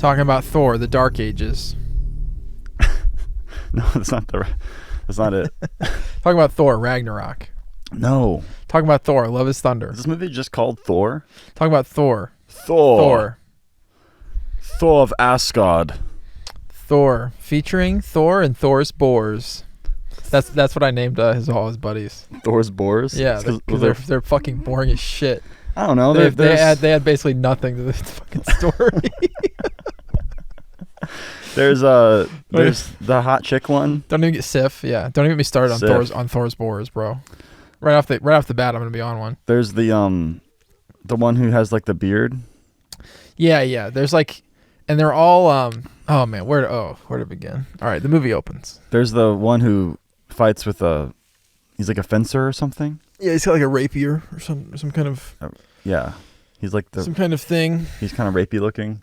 Talking about Thor, the Dark Ages. No, that's not it. Talking about Thor, Ragnarok. No. Talking about Thor, Love is Thunder. Is this movie just called Thor? Talking about Thor. Thor of Assgard. Thor, featuring Thor and Thor's boars. That's what I named all his buddies. Thor's boars? Yeah, because they're fucking boring as shit. I don't know. They had basically nothing to the fucking story. There's the hot chick one. Don't even get Sif. Yeah, don't even get me started on Thor's boars, bro. Right off the bat, I'm gonna be on one. There's the one who has like the beard. Yeah. There's like, and they're all oh man, where to begin? All right, the movie opens. There's the one who fights with he's like a fencer or something. Yeah, he's got like a rapier or some kind of. Yeah, he's like some kind of thing. He's kind of rapey looking.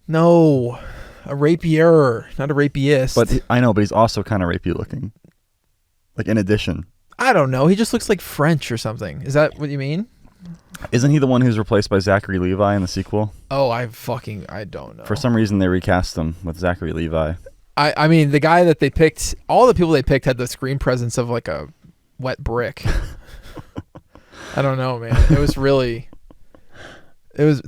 No, a rapier, not a rapiest. But I know, but he's also kind of rapey looking. Like in addition. I don't know. He just looks like French or something. Is that what you mean? Isn't he the one who's replaced by Zachary Levi in the sequel? Oh, I don't know. For some reason, they recast him with Zachary Levi. I mean, the guy that they picked, all the people they picked had the screen presence of like a wet brick. I don't know, man. It was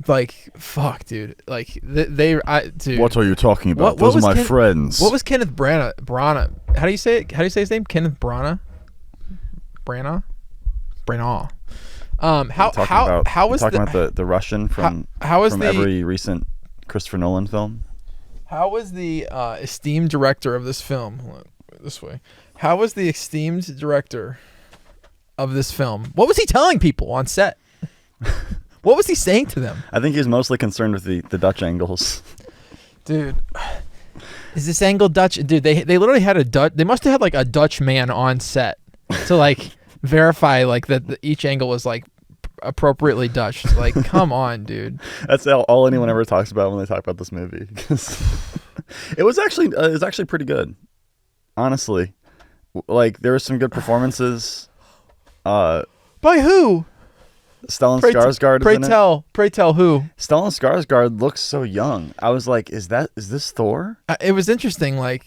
like, fuck, dude. Like dude. What are you talking about? Those are my friends. What was Kenneth Branagh? How do you say it? How do you say his name? Kenneth Branagh? Branagh. How was talking about the Russian from every recent Christopher Nolan film? How was the esteemed director of this film? This way. How was the esteemed director of this film? What was he telling people on set? What was he saying to them? I think he was mostly concerned with the Dutch angles. Dude, is this angle Dutch? Dude, they literally had they must have had like a Dutch man on set to like verify like that each angle was like appropriately Dutch. Like, come on, dude. That's all anyone ever talks about when they talk about this movie. It was actually pretty good, honestly. Like there were some good performances. By who? Stellan Skarsgård. Pray tell who? Stellan Skarsgård looks so young. I was like, is this Thor? It was interesting. Like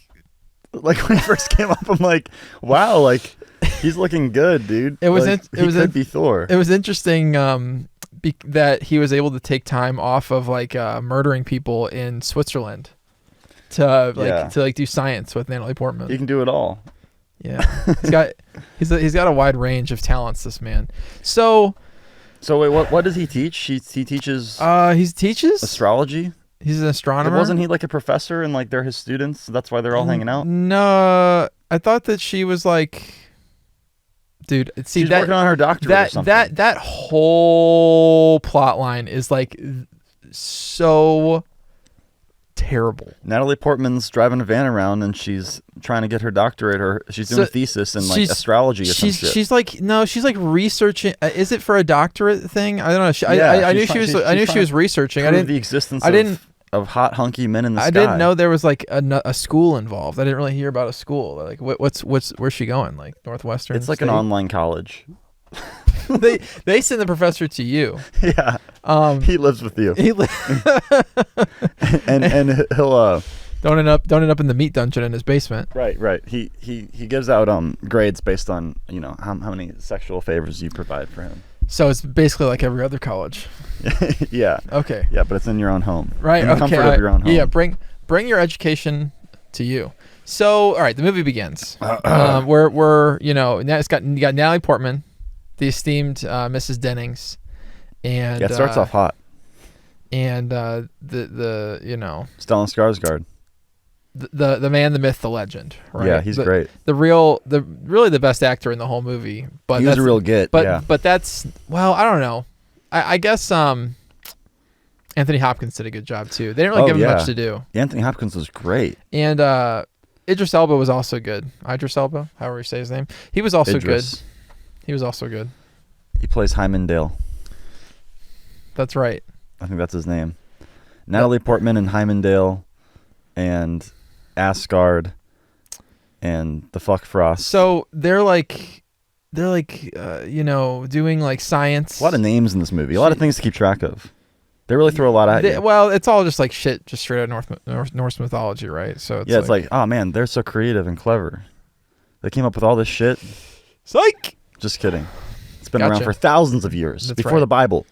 when he first came up, I'm like, wow, like he's looking good, dude. It was like, he could be Thor. It was interesting that he was able to take time off of like murdering people in Switzerland to do science with Natalie Portman. He can do it all. Yeah, he's got a wide range of talents. This man. So wait, what does he teach? He teaches. He teaches astrology. He's an astronomer. Wasn't he like a professor and like they're his students? So that's why they're all hanging out. No, I thought that she was like, dude. See, she's working on her doctorate or something. That whole plot line is like so terrible. Natalie Portman's driving a van around and she's trying to get her doctorate, or she's doing a thesis in like astrology or some shit. She's like researching. Is it for a doctorate thing? I don't know. I knew she was researching. I didn't the existence of hot hunky men in the sky. I didn't know there was like a school involved. I didn't really hear about a school. Like where's she going? Like Northwestern? It's like an online college. they send the professor to you. Yeah. He lives with you. and he'll don't end up in the meat dungeon in his basement. Right. He gives out grades based on how many sexual favors you provide for him. So it's basically like every other college. Yeah. Okay. Yeah, but it's in your own home. Right. In the comfort of your own home. Yeah. Bring your education to you. So all right, the movie begins. We're you got Natalie Portman, the esteemed Mrs. Dennings, and it starts off hot. And the Stellan Skarsgård, the man, the myth, the legend. Right? Yeah, he's great. Really the best actor in the whole movie. But he was a real get. But that's I don't know. I guess Anthony Hopkins did a good job too. They didn't really give him much to do. Anthony Hopkins was great, and Idris Elba was also good. Idris Elba, however you say his name, he was also good. He was also good. He plays Heimdall. That's right. I think that's his name. Natalie Portman and Heimdall and Asgard and the Fuck Frost. So they're like doing like science. A lot of names in this movie. A lot of things to keep track of. They really throw a lot at you. Well, it's all just like shit, just straight out Norse mythology, right? So it's it's like, oh man, they're so creative and clever. They came up with all this shit. Psych. Just kidding. It's been around for thousands of years. That's before right. the Bible.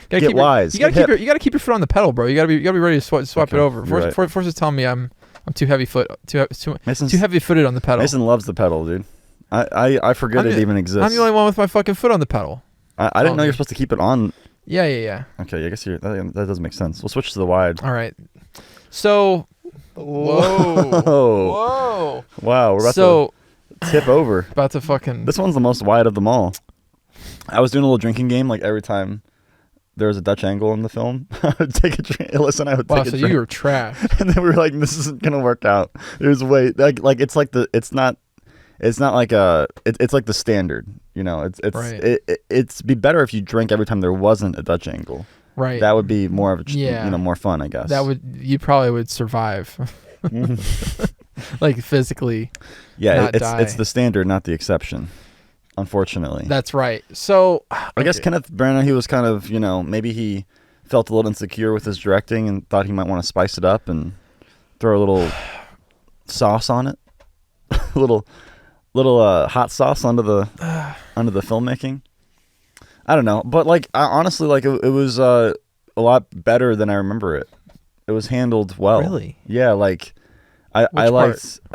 Get wise. You gotta keep your foot on the pedal, bro. You gotta be ready to swap it over. Force is telling me I'm too heavy footed on the pedal. Mason loves the pedal, dude. I forget it even exists. I'm the only one with my fucking foot on the pedal. I didn't know you're supposed to keep it on. Yeah. Okay, I guess that doesn't make sense. We'll switch to the wide. All right. So. Whoa. Wow, we're about to tip over. About to fucking. This one's the most wide of them all. I was doing a little drinking game, like every time there was a Dutch angle in the film, I would take a drink. Listen, I would take a drink. Wow, so you were trash. And then we were like, this isn't gonna work out. There's way like it's like it's not like it's like the standard, you know. Right. It's be better if you drink every time there wasn't a Dutch angle. Right. That would be more of a more fun, I guess. You probably would survive. Like physically. Yeah, die. it's the standard, not the exception. Unfortunately. That's right. So I guess Kenneth Branagh, he was kind of, maybe he felt a little insecure with his directing and thought he might want to spice it up and throw a little sauce on it. a little hot sauce onto the filmmaking. I don't know, but honestly, it was a lot better than I remember it. It was handled well. Really? Yeah, I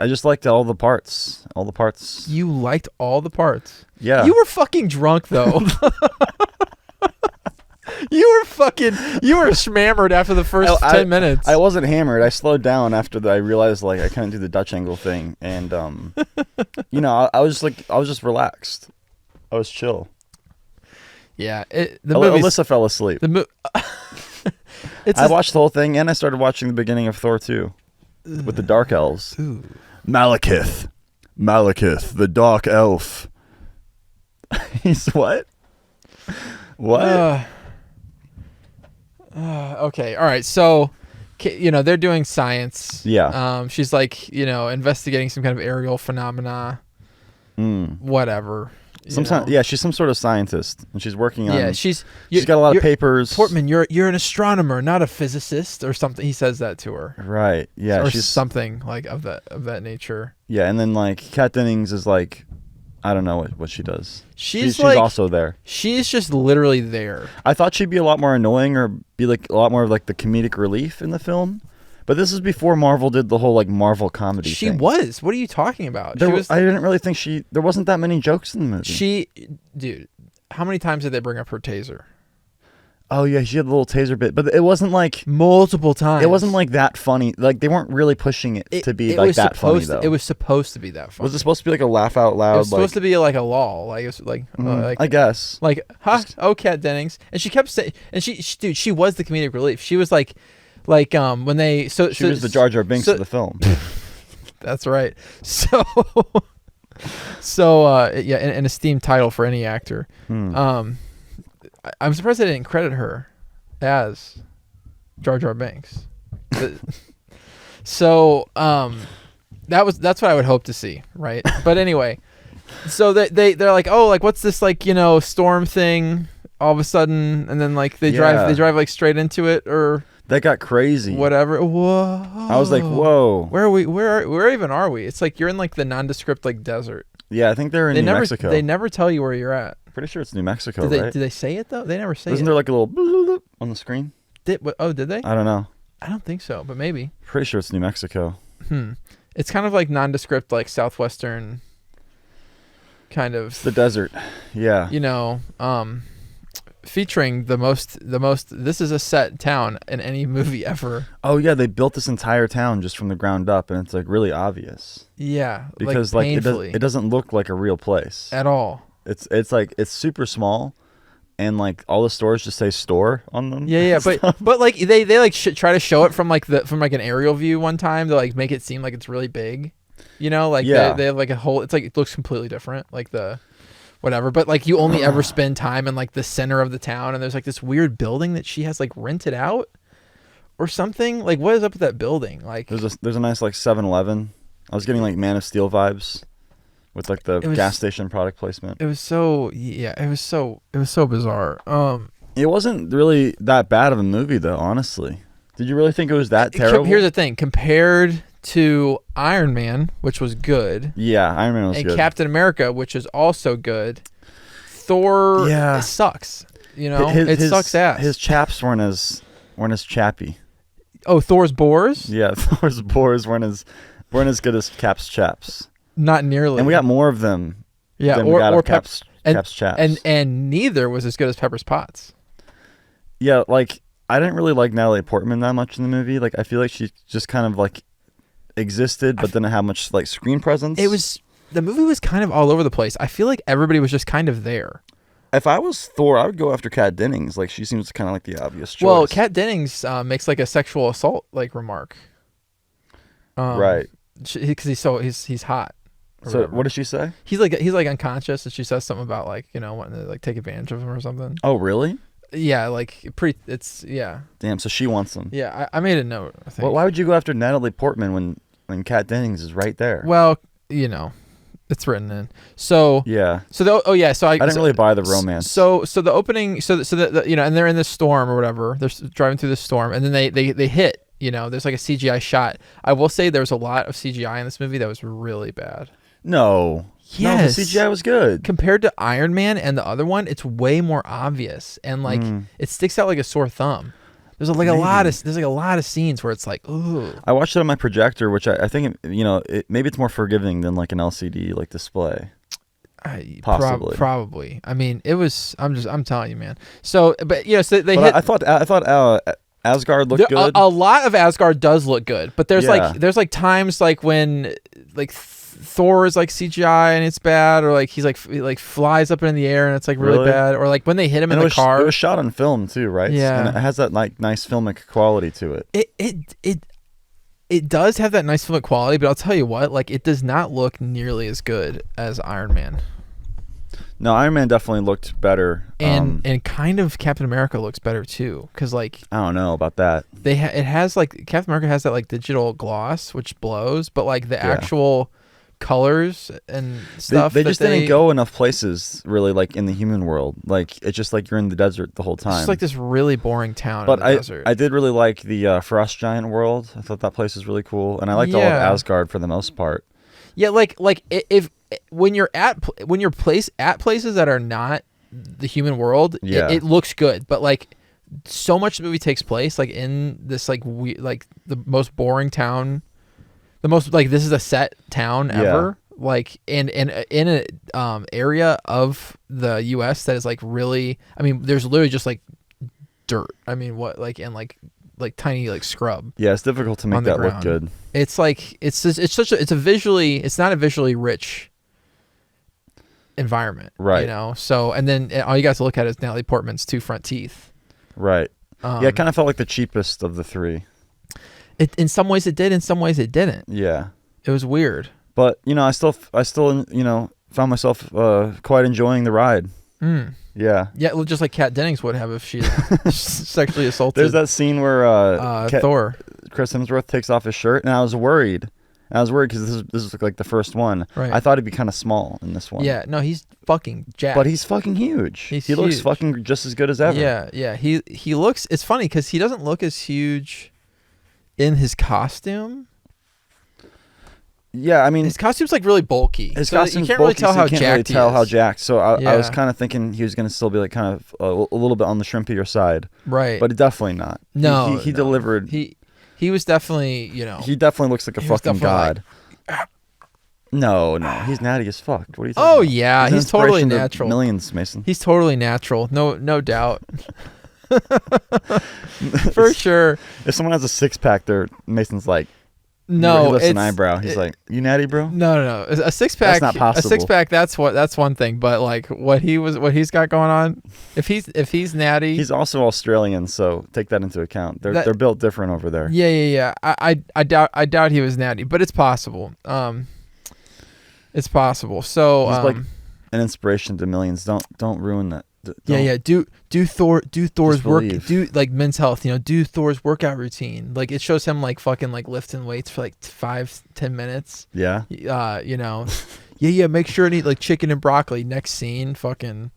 just liked all the parts. All the parts. You liked all the parts? Yeah. You were fucking drunk though. You were smammered after the first 10 minutes. I wasn't hammered. I slowed down after I realized I couldn't do the Dutch angle thing, and I was just relaxed. I was chill. Yeah, Alyssa fell asleep. I watched the whole thing, and I started watching the beginning of Thor 2 with the dark elves. Ooh. Malekith, the dark elf. He's what? What? Okay, all right. So, they're doing science. Yeah. She's investigating some kind of aerial phenomena. Whatever. Sometimes, yeah, she's some sort of scientist, and she's working on. Yeah, she's got a lot of papers. Portman, you're an astronomer, not a physicist, or something. He says that to her. Right. Yeah. Or she's something of that nature. Yeah, and then Kat Dennings is I don't know what she does. She's also there. She's just literally there. I thought she'd be a lot more annoying, or be a lot more of the comedic relief in the film. But this is before Marvel did the whole Marvel comedy thing. She was. What are you talking about? I didn't really think there wasn't that many jokes in the movie. Dude, how many times did they bring up her taser? Oh yeah, she had the little taser bit, but it wasn't multiple times. It wasn't that funny. They weren't really pushing it to be that funny though. It was supposed to be that funny. Was it supposed to be a laugh out loud? It was supposed to be a lull. I guess. Kat Dennings, and she kept saying, and she was the comedic relief. She was when they she was the Jar Jar Binks of the film. That's right. So yeah, an esteemed title for any actor. I'm surprised they didn't credit her as Jar Jar Binks. So that's what I would hope to see, right? But anyway, so they're what's this storm thing all of a sudden, and then they drive straight into it, or that got crazy. Whatever. Whoa. I was whoa. Where are we? Where even are we? It's you're in the nondescript desert. Yeah, I think they're in New Mexico. They never tell you where you're at. Pretty sure it's New Mexico, right? Did they say it though? They never say it. Isn't there a little bloop on the screen? Did they? I don't know. I don't think so, but maybe. Pretty sure it's New Mexico. It's kind of nondescript, southwestern kind of. The desert. Yeah. Featuring the most this is a set town in any movie ever. Oh yeah, they built this entire town just from the ground up, and it's really obvious. Yeah, because it doesn't look like a real place at all. It's super small, and all the stores just say store on them. Yeah, but they try to show it from an aerial view one time to make it seem like it's really big. They have a whole. It looks completely different. Whatever, but you only ever spend time in the center of the town, and there's this weird building that she has rented out or something. What is up with that building? There's a nice 7-Eleven. I was getting Man of Steel vibes with the gas station product placement. It was so bizarre. It wasn't really that bad of a movie, though. Honestly, did you really think it was that terrible? Here's the thing: compared to Iron Man, which was good, Yeah, Iron Man was and good. Captain America, which is also good, Thor it sucks. You know, it sucks ass. His chaps weren't as chappy. Oh, Thor's boars? Yeah, Thor's boars weren't as good as Cap's chaps. Not nearly. And we got more of them. Yeah, than we got of Cap's chaps. And neither was as good as Pepper's Potts. Yeah, like I didn't really like Natalie Portman that much in the movie. Like I feel like she just kind of like existed, but didn't have much like screen presence. The movie was kind of all over the place. I feel like everybody was just kind of there. If I was Thor, I would go after Kat Dennings. Like she seems kind of like the obvious choice. Well, Kat Dennings makes like a sexual assault like remark. Right. Because he's hot. So whatever. what did she say? He's like unconscious, and she says something about like wanting to like take advantage of him or something. Oh, really? Yeah, like yeah. Damn. So she wants him. Yeah, I made a note. I think. Well, why would you go after Natalie Portman when Kat Dennings is right there? Well, it's written in. So yeah. So I didn't really buy the romance. So the opening. So the and they're in this storm or whatever. They're driving through the storm, and then they hit. There's like a CGI shot. I will say there's a lot of CGI in this movie that was really bad. No. Yes. No, the CGI was good. Compared to Iron Man and the other one, it's way more obvious and like it sticks out like a sore thumb. There's like a lot of scenes where it's like, ooh. I watched it on my projector, which I think maybe it's more forgiving than like an LCD like display. Possibly. Probably. I mean, it was. I'm telling you, man. So, but so they but hit. I thought Asgard looked good. A lot of Asgard does look good, but there's like times like when like Thor is like CGI and it's bad, or like he's like flies up in the air and it's like really bad, or like when they hit him in the car. It was shot on film too, right? Yeah, and it has that like nice filmic quality to it. It does have that nice filmic quality, but I'll tell you what, like it does not look nearly as good as Iron Man. No, Iron Man definitely looked better, and kind of Captain America looks better too, because like I don't know about that. It has like Captain America has that like digital gloss which blows, but like the actual colors and stuff. They just didn't go enough places really, like in the human world. Like it's just like you're in the desert the whole time. It's like this really boring town but in the desert. I did really like the Frost Giant world. I thought that place was really cool, and I liked all of Asgard for the most part. Yeah, like if when you're placed at places that are not the human world, it looks good. But like so much of the movie takes place like in this like the most boring town, the most like this is a set town ever. Like in an area of the U.S. that is like really. I mean, there's literally just like dirt. I mean, what like and like tiny like scrub. Yeah, it's difficult to make that look good. It's like it's not a visually rich environment, right? So and then all you got to look at is Natalie Portman's two front teeth, right? Yeah, it kind of felt like the cheapest of the three. In some ways it did, in some ways it didn't. Yeah, it was weird. But I still found myself quite enjoying the ride. Yeah, just like Kat Dennings would have if she sexually assaulted. There's that scene where Thor, Chris Hemsworth takes off his shirt, and I was worried. Because this is like the first one. Right. I thought he'd be kind of small in this one. Yeah, no, he's fucking jacked. But he's fucking huge. He looks fucking just as good as ever. Yeah. He looks. It's funny because he doesn't look as huge in his costume. Yeah, I mean his costume's like really bulky. His costume's you can't bulky, really tell so how you can't jacked really tell he is. how jacked. So I was kind of thinking he was going to still be like kind of a little bit on the shrimpier side. Right. But definitely not. No, he delivered. He was definitely, He definitely looks like a fucking god. No, he's natty as fuck. What are you talking about? Yeah, he's totally natural. Millions, Mason. He's totally natural. No doubt. For sure. If someone has a six-pack, Mason's like, no, he lifts an eyebrow. He's like, "You natty, bro?" No. A six-pack. That's not possible. A six-pack. That's one thing. But like what he's got going on, if he's natty, he's also Australian. So take that into account. They're built different over there. Yeah. I doubt he was natty, but it's possible. It's possible. So he's like an inspiration to millions. Don't ruin that. Do Thor's work. Believe. Do like Men's Health. Do Thor's workout routine. Like it shows him like fucking like lifting weights for like 5-10 minutes. Yeah. Yeah. Make sure and eat like chicken and broccoli. Next scene, fucking.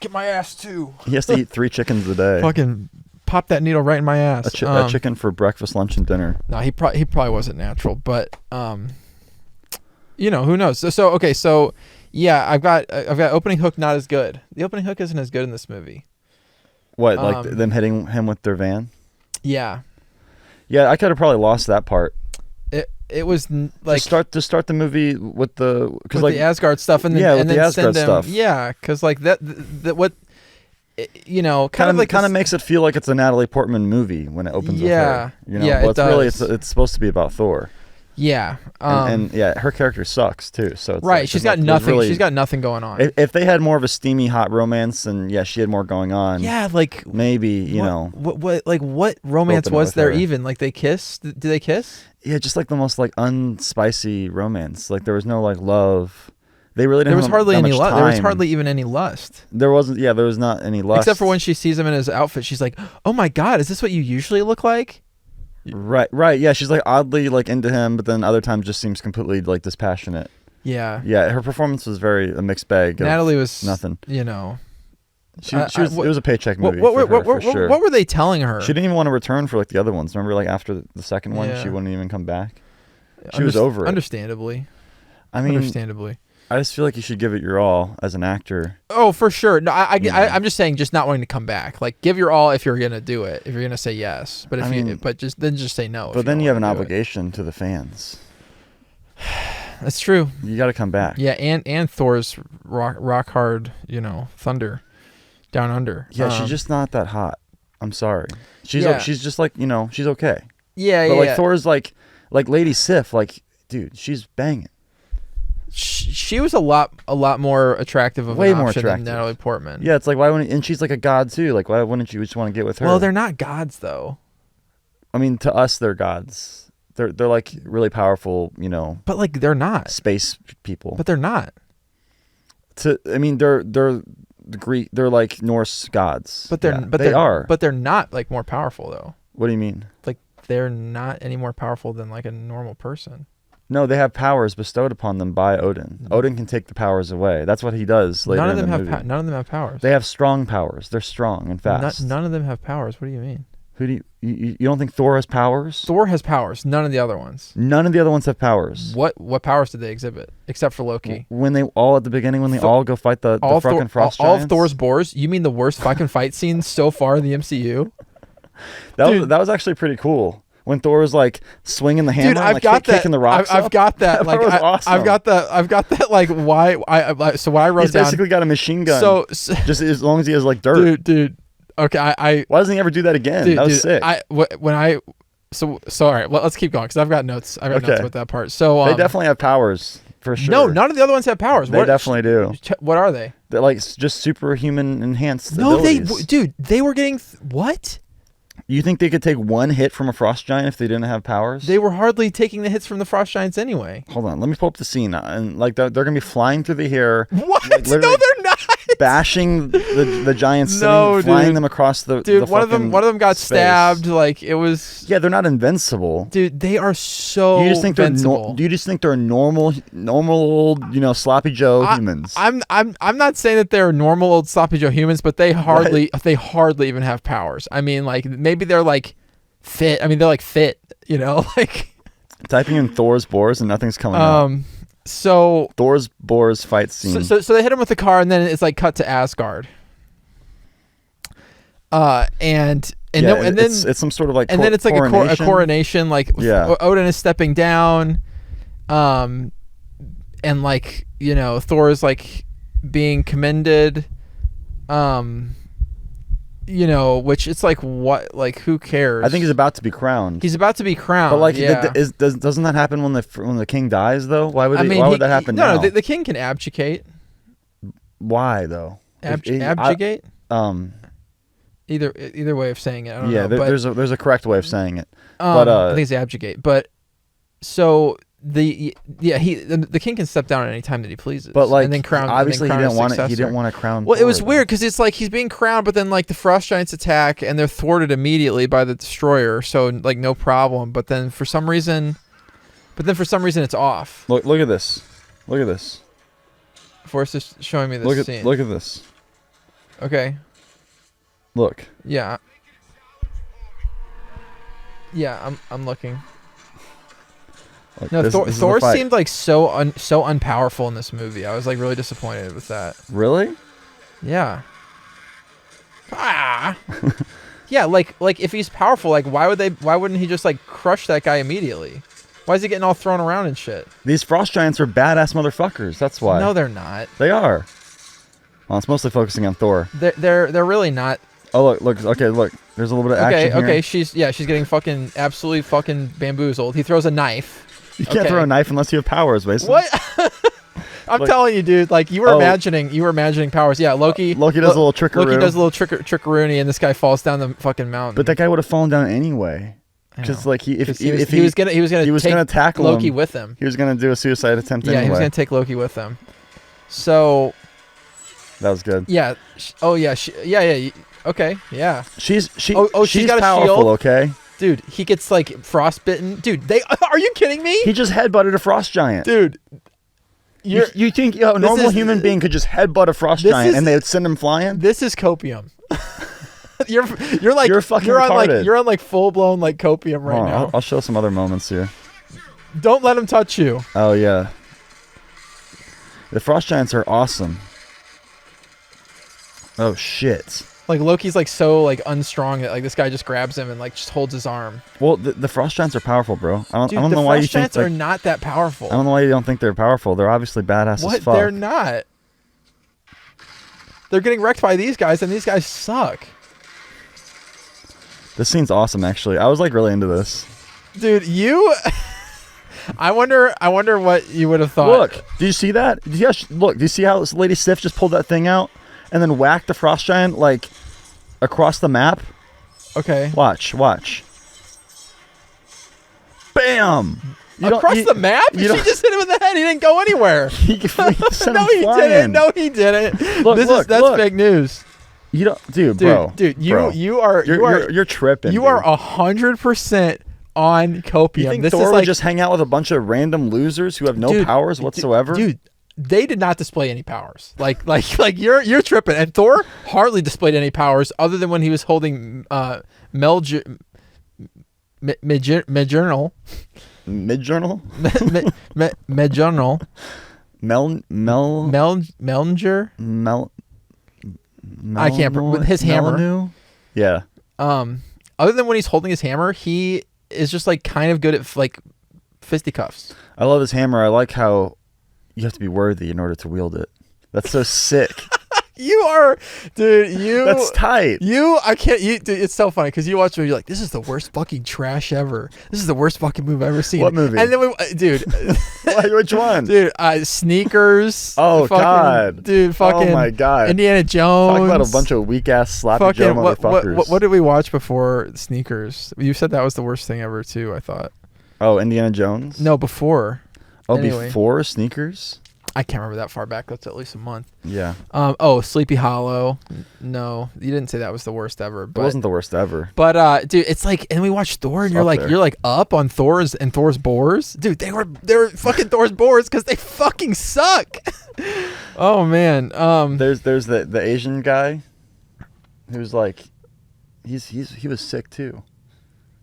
Get my ass too. He has to eat 3 chickens a day. Fucking pop that needle right in my ass. A chicken for breakfast, lunch, and dinner. No, he probably wasn't natural, but you know, who knows? So okay, so yeah, I've got opening hook not as good. The opening hook isn't as good in this movie. What, like them hitting him with their van? Yeah. Yeah, I could have probably lost that part. It was like to start the movie with the the Asgard stuff and then yeah, and with then the Asgard stuff. Yeah, because like that what you know kind of makes it feel like it's a Natalie Portman movie when it opens with her. You know, yeah, but it does. Really it's supposed to be about Thor. Yeah, and yeah, her character sucks too. So it's right, like, she's got nothing. Really, she's got nothing going on. If they had more of a steamy hot romance, and yeah, she had more going on. Yeah, like maybe you know what romance was there even? Like they kissed? Did they kiss? Yeah, just like the most like unspicy romance. Like there was no like love. They really didn't. There was hardly any lust. There was hardly even any lust. There wasn't. Yeah, there was not any lust. Except for when she sees him in his outfit, she's like, "Oh my god, is this what you usually look like?" Right. Yeah, she's like oddly like into him, but then other times just seems completely like dispassionate. Yeah. Yeah, her performance was a mixed bag. Natalie was nothing. You know, she was. It was a paycheck movie. What sure. What were they telling her? She didn't even want to return for like the other ones. Remember, like after the second one, she wouldn't even come back. She was over it. Understandably. I just feel like you should give it your all as an actor. Oh, for sure. No, I'm just saying, just not wanting to come back. Like, give your all if you're gonna do it. If you're gonna say yes, but just say no. But then you have an obligation to the fans. That's true. You got to come back. Yeah, and Thor's rock hard, you know, thunder, down under. Yeah, she's just not that hot. I'm sorry. She's just like, you know, she's okay. Yeah, but like Thor's like Lady Sif, like, dude, she's banging. She was a lot more attractive of an option than Natalie Portman. Yeah, it's like why wouldn't, and she's like a god too. Like why wouldn't you just want to get with her? Well, they're not gods though. I mean, to us, they're gods. They're like really powerful, you know. But like they're not space people. But they're not. They're Greek. They're like Norse gods. But they're not like more powerful though. What do you mean? Like they're not any more powerful than like a normal person. No, they have powers bestowed upon them by Odin. Odin can take the powers away. That's what he does later in the movie. None of them have powers. They have strong powers. They're strong and fast. None of them have powers. What do you mean? Who do you don't think Thor has powers? Thor has powers. None of the other ones. None of the other ones have powers. What powers did they exhibit? Except for Loki. When they all at the beginning, when they all go fight the fucking frost giants. All of Thor's boars. You mean the worst fucking fight scene so far in the MCU? That was actually pretty cool. When Thor was like swinging the hammer, and, like kicking the rocks I've got that. Like, was awesome. I've got that. Like, why? I wrote He's down. Basically got a machine gun. So just as long as he has like dirt, dude. Okay, why doesn't he ever do that again? That was sick. All right. Well, let's keep going because I've got notes. Notes about that part. So they definitely have powers for sure. No, none of the other ones have powers. They definitely do. What are they? They're like just superhuman enhanced. No, abilities. they were getting what? You think they could take one hit from a frost giant if they didn't have powers? They were hardly taking the hits from the frost giants anyway. Hold on, let me pull up the scene, and like they're gonna be flying through the air. What? No, they're not. Bashing the giants, no, flying them across the one of them got space. Stabbed. Like it was. Yeah, they're not invincible, dude. They are so. You just think invincible. You just think they're normal old, sloppy Joe humans. I'm not saying that they're normal old sloppy Joe humans, but they hardly even have powers. I mean, like maybe they're like fit. I mean, they're like fit. You know, like typing in Thor's boars and nothing's coming up. So Thor's boars fight scene. So they hit him with the car, and then it's like cut to Asgard. Then it's some sort of like then it's like a coronation. Like Odin is stepping down, and like Thor is like being commended. Which it's like what, like who cares? I think he's about to be crowned. But like, doesn't that happen when the king dies though? Why would that happen now? No, the king can abdicate. Why though? Abdicate. Either way of saying it. I don't know. There's a correct way of saying it. I think it's abdicate. But so the king can step down at any time that he pleases. But like, and then crown. Obviously, he didn't want to crown. Well, it was weird because it's like he's being crowned, but then like the frost giants attack and they're thwarted immediately by the destroyer. So like no problem. But then for some reason it's off. Look at this. Forrest is showing me this scene. Look at this. Okay. Look. Yeah. Yeah, I'm looking. Look, No, this is the Thor fight. seemed like so unpowerful in this movie. I was like really disappointed with that. Really? Yeah. Ah. Yeah, like if he's powerful, like why wouldn't he just like crush that guy immediately? Why is he getting all thrown around and shit? These frost giants are badass motherfuckers. That's why. No, they're not. They are. Well, it's mostly focusing on Thor. They're really not. Oh look. Okay, look. There's a little bit of action here. Okay, she's getting fucking absolutely fucking bamboozled. He throws a knife. You can't throw a knife unless you have powers, basically. What? I'm Look. telling you, dude. Like you were imagining powers. Yeah, Loki. Loki does a little trickaroo. Loki does a little trickaroony, and this guy falls down the fucking mountain. But that guy would have fallen down anyway. Because like he was gonna tackle Loki him with him. He was gonna do a suicide attempt anyway. Yeah, he was gonna take Loki with him. So that was good. Yeah. Oh yeah. Yeah. Okay. Yeah. She's she's got a powerful. shield? Okay. Dude, he gets like frostbitten. Dude, are you kidding me? He just headbutted a frost giant. Dude, you think a normal human being could just headbutt a frost giant and they would send him flying? This is copium. You're fucking retarded. You're on like full blown like copium right now. I'll show some other moments here. Don't let him touch you. Oh yeah. The frost giants are awesome. Oh shit. Like Loki's like so like unstrong that like this guy just grabs him and like just holds his arm. Well, the frost giants are powerful, bro. I don't know The why you frost think giants are not that powerful. I don't know why you don't think they're powerful. They're obviously badass as fuck. They're not. They're getting wrecked by these guys, and these guys suck. This scene's awesome, actually. I was like really into this. Dude, I wonder what you would have thought. Look, do you see that? Look, do you see how this Lady Sif just pulled that thing out and then whacked the frost giant like across the map? Okay. Watch. Bam! Across the map? She just hit him in the head. He didn't go anywhere. No, he didn't. That's fake news. You don't, dude, you're tripping. You are 100% on copium. You think Thor would just hang out with a bunch of random losers who have no powers whatsoever? Dude, they did not display any powers. Like you're tripping. And Thor hardly displayed any powers other than when he was holding Midjournal. Midjournal? Midjournal. Melnger. I can't with his hammer. Yeah. Other than when he's holding his hammer, he is just like kind of good at like fisticuffs. I love his hammer. I like how you have to be worthy in order to wield it. That's so sick. You are, dude. That's tight. Dude, it's so funny because you watch it, you're like, this is the worst fucking trash ever. This is the worst fucking movie I've ever seen. What movie? And then dude. Which one? Dude, Sneakers. Oh God, dude, fucking. Oh my God, Indiana Jones. Talk about a bunch of weak ass sloppy Joe motherfuckers. What did we watch before Sneakers? You said that was the worst thing ever too. I thought. Oh, Indiana Jones. No, before. Oh, anyway. Before Sneakers. I can't remember that far back. That's at least a month. Yeah. Sleepy Hollow. No, you didn't say that was the worst ever. But, it wasn't the worst ever. But dude, it's like, and we watched Thor, and you're like up on Thor's boars, dude. They were fucking Thor's boars because they fucking suck. Oh man. There's the Asian guy, who's like, he was sick too.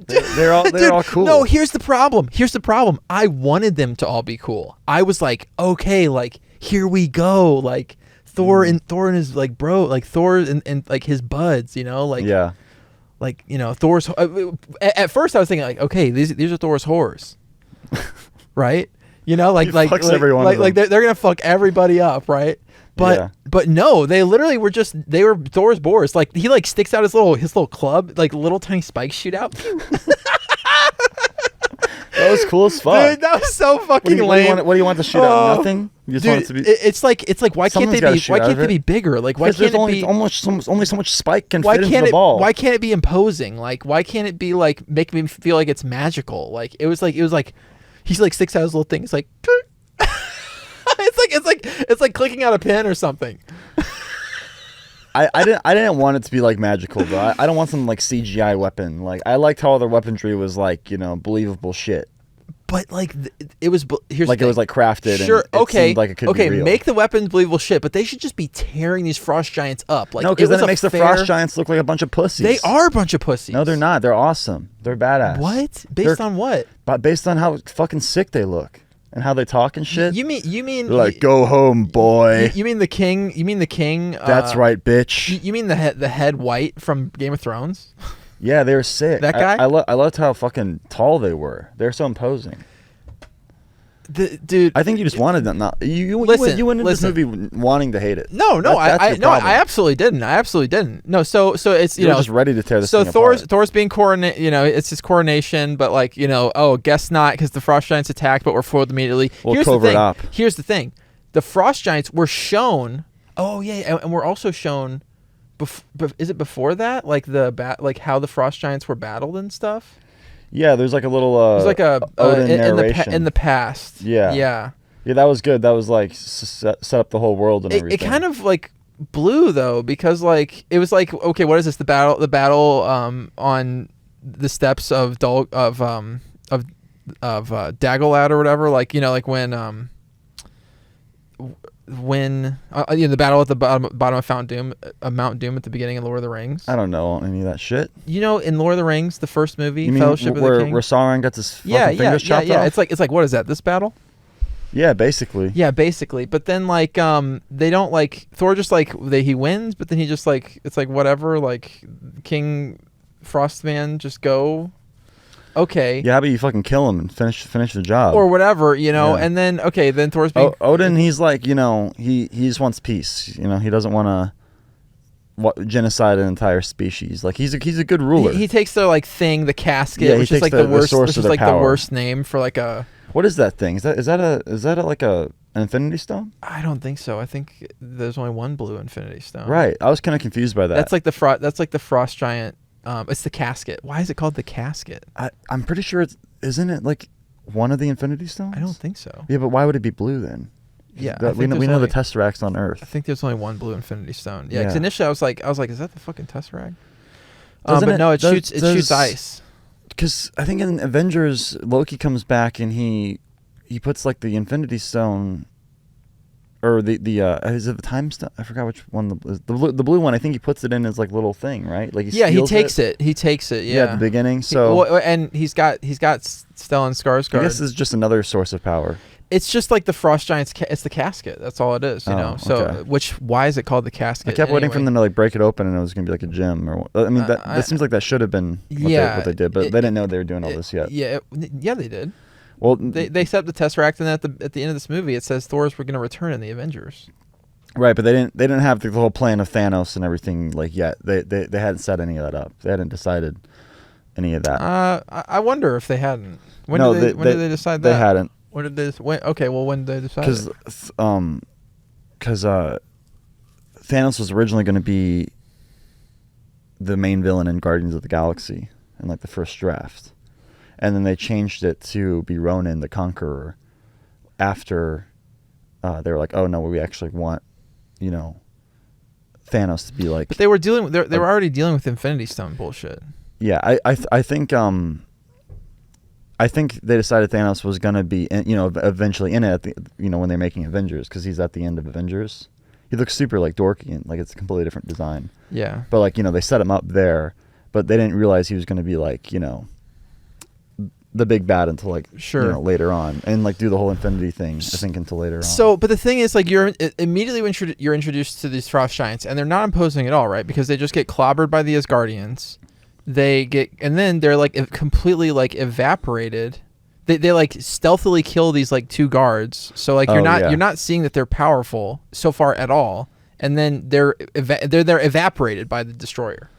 They're all cool. No, here's the problem. I wanted them to all be cool. I was like, okay, like here we go, like Thor and his like bro, like Thor and like his buds, you know, like yeah, like you know Thor's. At first, I was thinking like, okay, these are Thor's whores, right? You know, like they're gonna fuck everybody up, right? But no, they literally were Thor's boars. Like he like sticks out his little club, like little tiny spikes shoot out. That was cool as fuck. Dude, that was so fucking lame. What do you want to shoot out? Nothing. You just want it to be. It's like why can't they be bigger? Like why can't it be only so much spike can fit into the ball? Why can't it be imposing? Like why can't it be like make me feel like it's magical? Like it was like he's like sticks out his little thing. It's like. It's like clicking out a pin or something. I didn't want it to be like magical, though. I don't want some like CGI weapon. Like I liked how all their weaponry was like, you know, believable shit. But like it was here's like the it was thing. like crafted. Sure, and it okay, seemed like it could okay. be real. Make the weapons believable shit, but they should just be tearing these frost giants up. Like no, because then was it a makes the fair- frost giants look like a bunch of pussies. They are a bunch of pussies. No, they're not. They're awesome. They're badass. What? Based on what? But based on how fucking sick they look and how they talk and shit. You mean They're like, go home, boy. You mean the king? You mean the king? That's right, bitch. You mean the head white from Game of Thrones? Yeah, they were sick. That guy? I loved how fucking tall they were. They're so imposing. Dude, I think you just wanted them. Not you went into this movie wanting to hate it. No, That's your problem. I absolutely didn't. No, so it's You're just ready to tear this. So thing Thor's apart. being coronated. It's his coronation, but like guess not because the frost giants attacked, but we're foiled immediately. We'll cover it up. Here's the thing: the frost giants were shown. Oh yeah, and we're also shown. Is it before that? Like like how the frost giants were battled and stuff. Yeah, there's like a little. There's like a Odin narration in the past. Yeah. Yeah. Yeah, that was good. That was like set up the whole world and everything. It kind of like blew though because like it was like okay, what is this? The battle on the steps of Dagalad or whatever. Like like when the battle at the bottom of Mount Doom at the beginning of Lord of the Rings. I don't know any of that shit. In Lord of the Rings, the first movie, you mean Fellowship of the King, where Sauron gets his fucking fingers chopped off? It's like what is that? This battle? Yeah, basically. Yeah, basically. But then like they don't like Thor just like he wins, but then he just like it's like whatever, like King Frostman just go. Okay. Yeah, how about you fucking kill him and finish the job or whatever, Yeah. and then then Thor's being Odin. He's like he just wants peace. He doesn't want to genocide an entire species. Like he's a good ruler. He takes the like thing, the casket, Yeah, he which is takes like the the worst. source Which of is their like the power. worst name for like a. What is that thing? Is that like an Infinity Stone? I don't think so. I think there's only one blue Infinity Stone. Right. I was kind of confused by that. That's like the frost giant. It's the casket. Why is it called the casket? I'm pretty sure isn't it like one of the Infinity Stones? I don't think so. Yeah, but why would it be blue then? Yeah, We know the Tesseract's on Earth. I think there's only one blue Infinity Stone. Yeah, Yeah. because initially I was like, is that the fucking Tesseract? Doesn't But it- no, it does- shoots ice. Because I think in Avengers, Loki comes back and he puts like the Infinity Stone, or the is it the Time Stone? I forgot which one. The blue one. I think he puts it in his like little thing, right? Like he takes it. He takes it. Yeah, at the beginning. So and he's got Stellan Skarsgård. I guess this is just another source of power. It's just like the frost giants. It's the casket. That's all it is. So okay. why is it called the casket? I kept waiting for anyway? them to like break it open and it was gonna be like a gem or. I mean that seems like that should have been what they did, but they didn't know they were doing all this yet. Yeah, they did. Well, they set up the Tesseract, and at the end of this movie, it says Thor's were going to return in the Avengers. right, but they didn't have the whole plan of Thanos and everything like yet. They hadn't set any of that up. They hadn't decided any of that. I wonder if they hadn't. When No, did they decide that? They hadn't. When did they? When did they decide? Because Thanos was originally going to be the main villain in Guardians of the Galaxy in like the first draft, and then they changed it to be Ronan the Conqueror after they were like, oh no, we actually want Thanos to be like. But they were dealing. They were already dealing with Infinity Stone bullshit. Yeah, I think they decided Thanos was gonna be, eventually in it. At the, when they're making Avengers, because he's at the end of Avengers. He looks super like dorky and like it's a completely different design. Yeah. But like they set him up there, but they didn't realize he was gonna be like the big bad until like later on, and like do the whole Infinity thing. I think until later on. So, but the thing is, like you're immediately when you're introduced to these frost giants, and they're not imposing at all, right? Because they just get clobbered by the Asgardians. And then they're like completely like evaporated. They like stealthily kill these like two guards. So like you're not seeing that they're powerful so far at all. And then they're evaporated by the destroyer.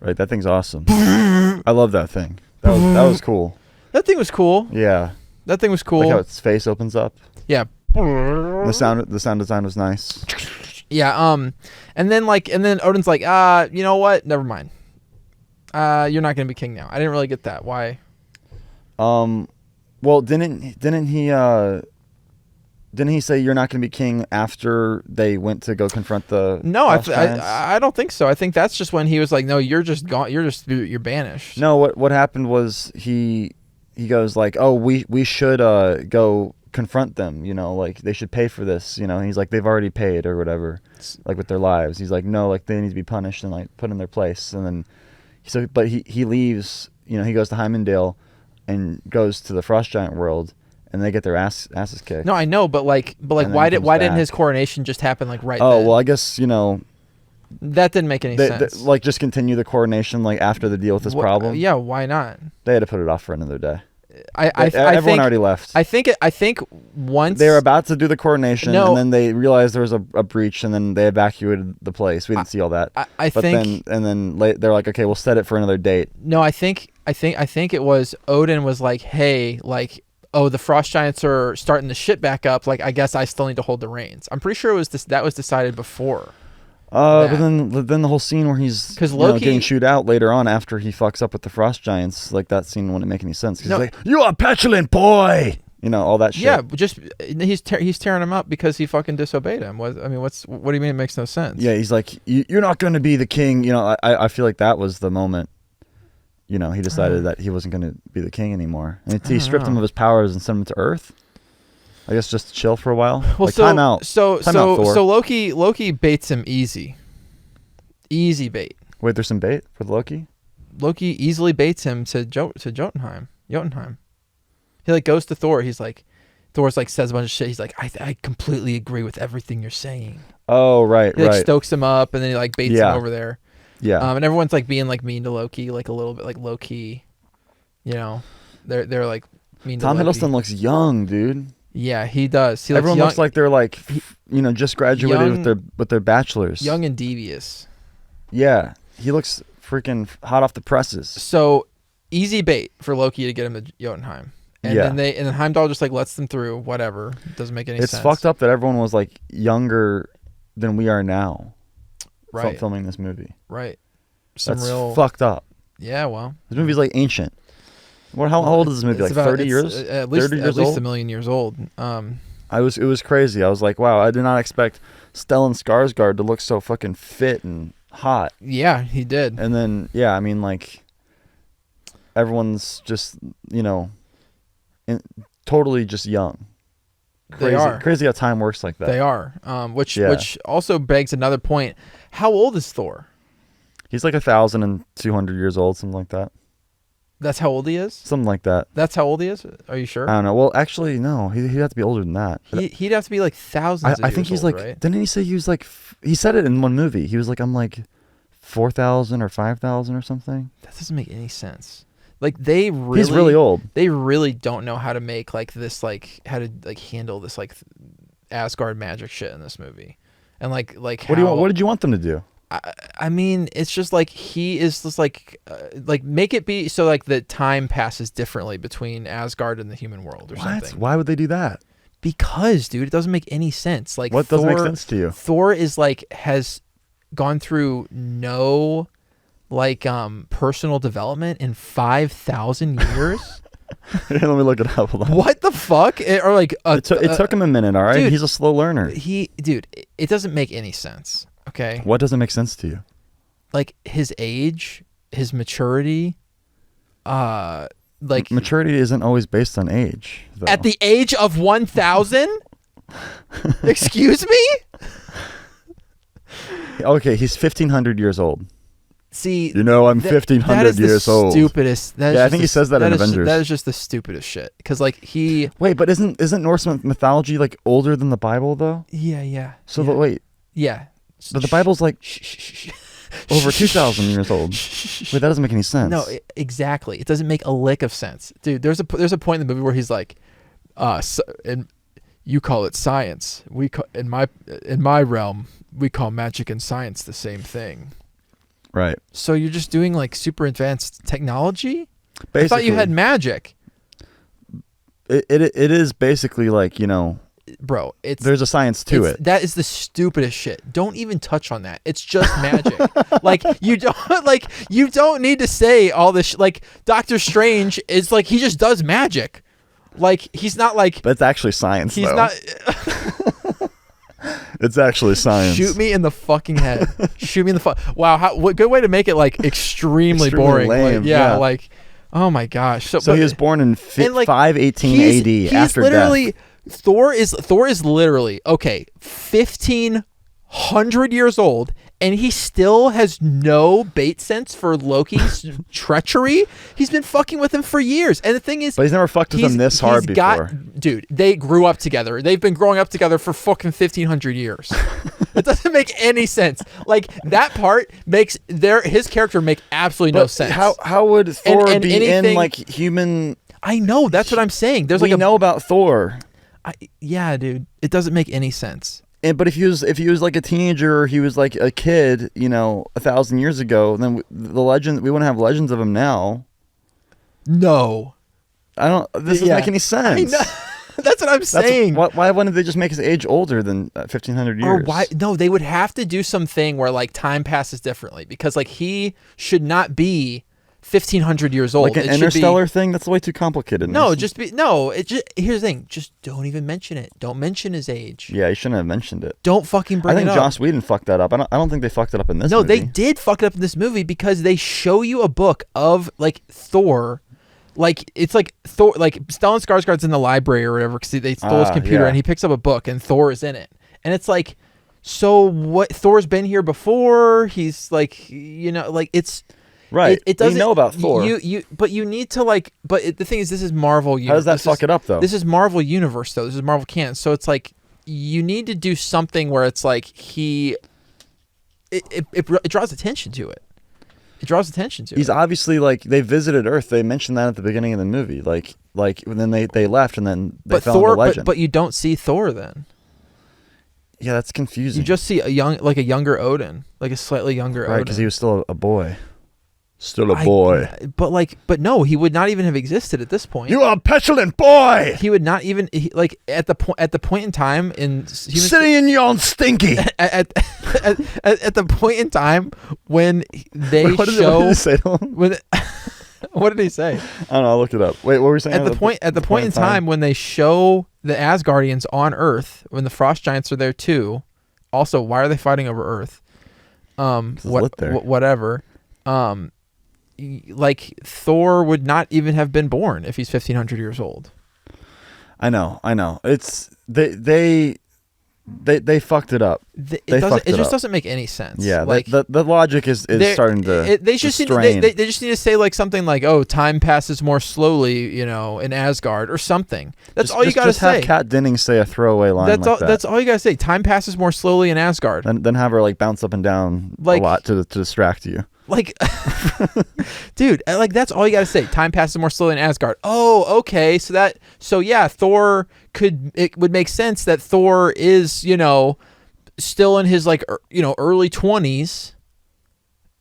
Right, that thing's awesome. I love that thing. That was cool. That thing was cool. Yeah. That thing was cool. Like how its face opens up. Yeah. The sound design was nice. Yeah. And then Odin's like, you know what? Never mind. You're not gonna be king now. I didn't really get that. Why? Well, didn't he say you're not gonna be king after they went to go confront the? No, Frost Giants? I don't think so. I think that's just when he was like, no, you're just gone. You're banished. No, what happened was he he goes like, oh, we should go confront them, you know, like they should pay for this, you know. And he's like, they've already paid or whatever, like with their lives. He's like, no, like they need to be punished and like put in their place. And then but he leaves, you know, he goes to Heimdall and goes to the Frost Giant world, and they get their asses kicked. No, I know, but why didn't his coronation just happen like right then? then? Well, I guess, you know, that didn't make any sense. Like just continue the coronation like after the deal with this problem. Yeah, why not? They had to put it off for another day. Everyone think, already left. I think once they were about to do the coronation, No. and then they realized there was a breach, and then they evacuated the place. We didn't see all that. Then they're like, okay, we'll set it for another date. No, I think it was Odin was like, hey, like, oh, the Frost Giants are starting the shit back up. Like, I guess I still need to hold the reins. I'm pretty sure that was decided before. But then the whole scene where he's Loki, getting chewed out later on after he fucks up with the Frost Giants, like that scene wouldn't make any sense. He's like, "You are a petulant boy," you know, all that shit. Yeah, just he's tearing him up because he fucking disobeyed him. What do you mean it makes no sense? Yeah, he's like, "You're not going to be the king." You know, I feel like that was the moment. You know, he decided that he wasn't going to be the king anymore, and he stripped him of his powers and sent him to Earth. I guess just to chill for a while. Well, like, time out. So Loki baits him easy bait. Wait, there's some bait with Loki? Loki easily baits him to Jotunheim. He like goes to Thor. Thor's like says a bunch of shit. He's like, I completely agree with everything you're saying. Oh, right, he like stokes him up, and then he like baits him over there. Yeah. And everyone's like being like mean to Loki, like a little bit like low key. You know, they're like mean to Loki. Tom Hiddleston looks young, dude. Yeah, he does. Everyone looks like they're like, you know, just graduated with their bachelors. Young and devious. Yeah, he looks freaking hot off the presses. So easy bait for Loki to get him to Jotunheim, and then Heimdall just like lets them through. Whatever, doesn't make any sense. It's fucked up that everyone was like younger than we are now, right? Filming this movie, right? That's fucked up. Yeah, well, this movie's like ancient. How old is this movie? Like 30 years? At least a million years old. It was crazy. I was like, wow, I did not expect Stellan Skarsgård to look so fucking fit and hot. Yeah, he did. And then, yeah, I mean, like, everyone's just, you know, totally just young. Crazy. They are. Crazy how time works like that. They are. Which also begs another point. How old is Thor? He's like 1,200 years old, something like that. That's how old he is? Something like that. That's how old he is? Are you sure? I don't know. Well, actually, no. He'd have to be older than that. He'd have to be like thousands of years I think he's old, like, right? Didn't he say he was like, he said it in one movie. He was like, I'm like 4,000 or 5,000 or something. That doesn't make any sense. Like he's really old. They really don't know how to make like this, like how to like handle this like Asgard magic shit in this movie. And like what did you want them to do? I mean, it's just like he is just like make it be so like the time passes differently between Asgard and the human world or something. Why would they do that? Because, dude, it doesn't make any sense. Like, what doesn't make sense to you? Thor is like has gone through no like personal development in 5,000 years. Let me look it up. What the fuck? It took him a minute. All right, dude, he's a slow learner. It doesn't make any sense. Okay. What doesn't make sense to you? Like his age, his maturity, like maturity isn't always based on age. Though. At the age of 1,000? Excuse me? Okay, he's 1,500 years old. See, you know, I'm 1,500 years old. Stupidest. I think he says that in Avengers. That is just the stupidest shit. Because like wait, but isn't Norse mythology like older than the Bible though? Yeah. So wait. Yeah. But the Bible's like over 2,000 years old. Wait, that doesn't make any sense. No, exactly. It doesn't make a lick of sense, dude. There's a point in the movie where he's like, and you call it science. In my realm, we call magic and science the same thing. Right. So you're just doing like super advanced technology? Basically, I thought you had magic. It is basically like, you know, bro, there's a science to it. That is the stupidest shit. Don't even touch on that. It's just magic. you don't need to say all this like Doctor Strange is like he just does magic. Like he's not like But it's actually science. He's not It's actually science. Shoot me in the fucking head. Shoot me in the Wow, what good way to make it like extremely boring. Lame. Like, yeah, like Oh my gosh. So he was born in 518 AD. He's after literally death. Thor is literally 1,500 years old, and he still has no bait sense for Loki's treachery. He's been fucking with him for years, and the thing is, But he's never fucked with him this hard before. Dude, they grew up together. They've been growing up together for fucking 1,500 years. It doesn't make any sense. Like, that part makes his character make absolutely no sense. How would Thor be in like human? I know, that's what I'm saying. There's we know about Thor. Yeah, dude, it doesn't make any sense. But if he was like a teenager, or he was like a kid, 1,000 years ago, then we wouldn't have legends of him now. No, This doesn't make any sense. I know. That's what I'm saying. Why wouldn't they just make his age older than 1,500 years? Or why? No, they would have to do something where like time passes differently, because like he should not be 1,500 years old. Like an interstellar thing? That's way too complicated. No, here's the thing. Just don't even mention it. Don't mention his age. Yeah, you shouldn't have mentioned it. Don't fucking bring it up. I think Joss Whedon fucked that up. I don't think they fucked it up in this movie. No, they did fuck it up in this movie, because they show you a book of like Thor. Like, it's like Thor, like Stellan Skarsgård's in the library or whatever, because they stole his computer, and he picks up a book and Thor is in it. And it's like, so what? Thor's been here before. He's like, like it's... Right. It doesn't. We know about Thor. But you need to like. But the thing is, this is Marvel. How does that fuck it up though? This is Marvel Universe though. This is Marvel canon. So it's like you need to do something where it's like it draws attention to it. It draws attention to it. He's obviously like, they visited Earth. They mentioned that at the beginning of the movie. Like then they left, and then they fell into legend. But you don't see Thor then. Yeah, that's confusing. You just see a younger Odin, like a slightly younger Odin. Right, because he was still a boy. Still a boy. But no, he would not even have existed at this point. You are a petulant boy. He would not even at the point in time in sitting in yon stinky. At the point in time when they what did he say to him? What did he say? I don't know. I'll look it up. Wait, what were you saying? At the point in time when they show the Asgardians on Earth, when the Frost Giants are there too. Also, why are they fighting over Earth? Whatever. Like Thor would not even have been born if he's 1,500 years old. I know. It's they fucked it up. It just doesn't make any sense. Yeah, like the logic is starting to. They just need to say like something like, "Oh, time passes more slowly," in Asgard or something. That's all you gotta say. Have Kat Dennings say a throwaway line. That's all you gotta say. Time passes more slowly in Asgard. Then have her like bounce up and down a lot to distract you. Like, dude, like that's all you gotta say. Time passes more slowly in Asgard. Oh, okay. So yeah, Thor it would make sense that Thor is, still in his like, early 20s.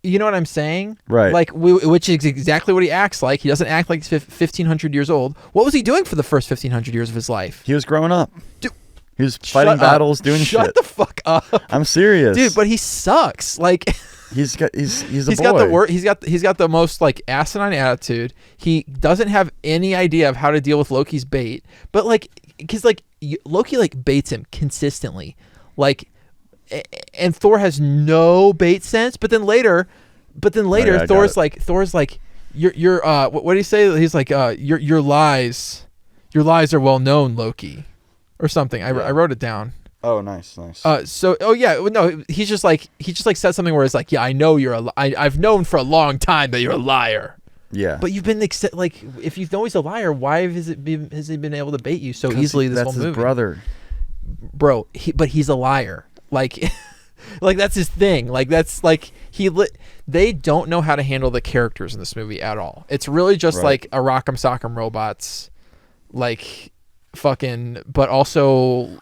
You know what I'm saying? Right. Like, which is exactly what he acts like. He doesn't act like he's 1,500 years old. What was he doing for the first 1,500 years of his life? He was growing up. Dude, he was fighting battles, doing shit. Shut the fuck up. I'm serious. Dude, but he sucks. Like... He's a boy. He's got the most like asinine attitude. He doesn't have any idea of how to deal with Loki's bait. But like, because like Loki like baits him consistently, like, and Thor has no bait sense. But then later, Thor's like, you're what do you say? He's like, your lies are well known, Loki, or something. I wrote it down. Oh, nice. He just said something where it's like, yeah, I know I've known for a long time that you're a liar. Yeah. But you've been like, if you know he's a liar, why has he been able to bait you so easily this whole movie? That's his brother. Bro, but he's a liar. Like, like that's his thing. Like that's like they don't know how to handle the characters in this movie at all. It's really just like a Rock'em Sock'em Robots, like fucking, but also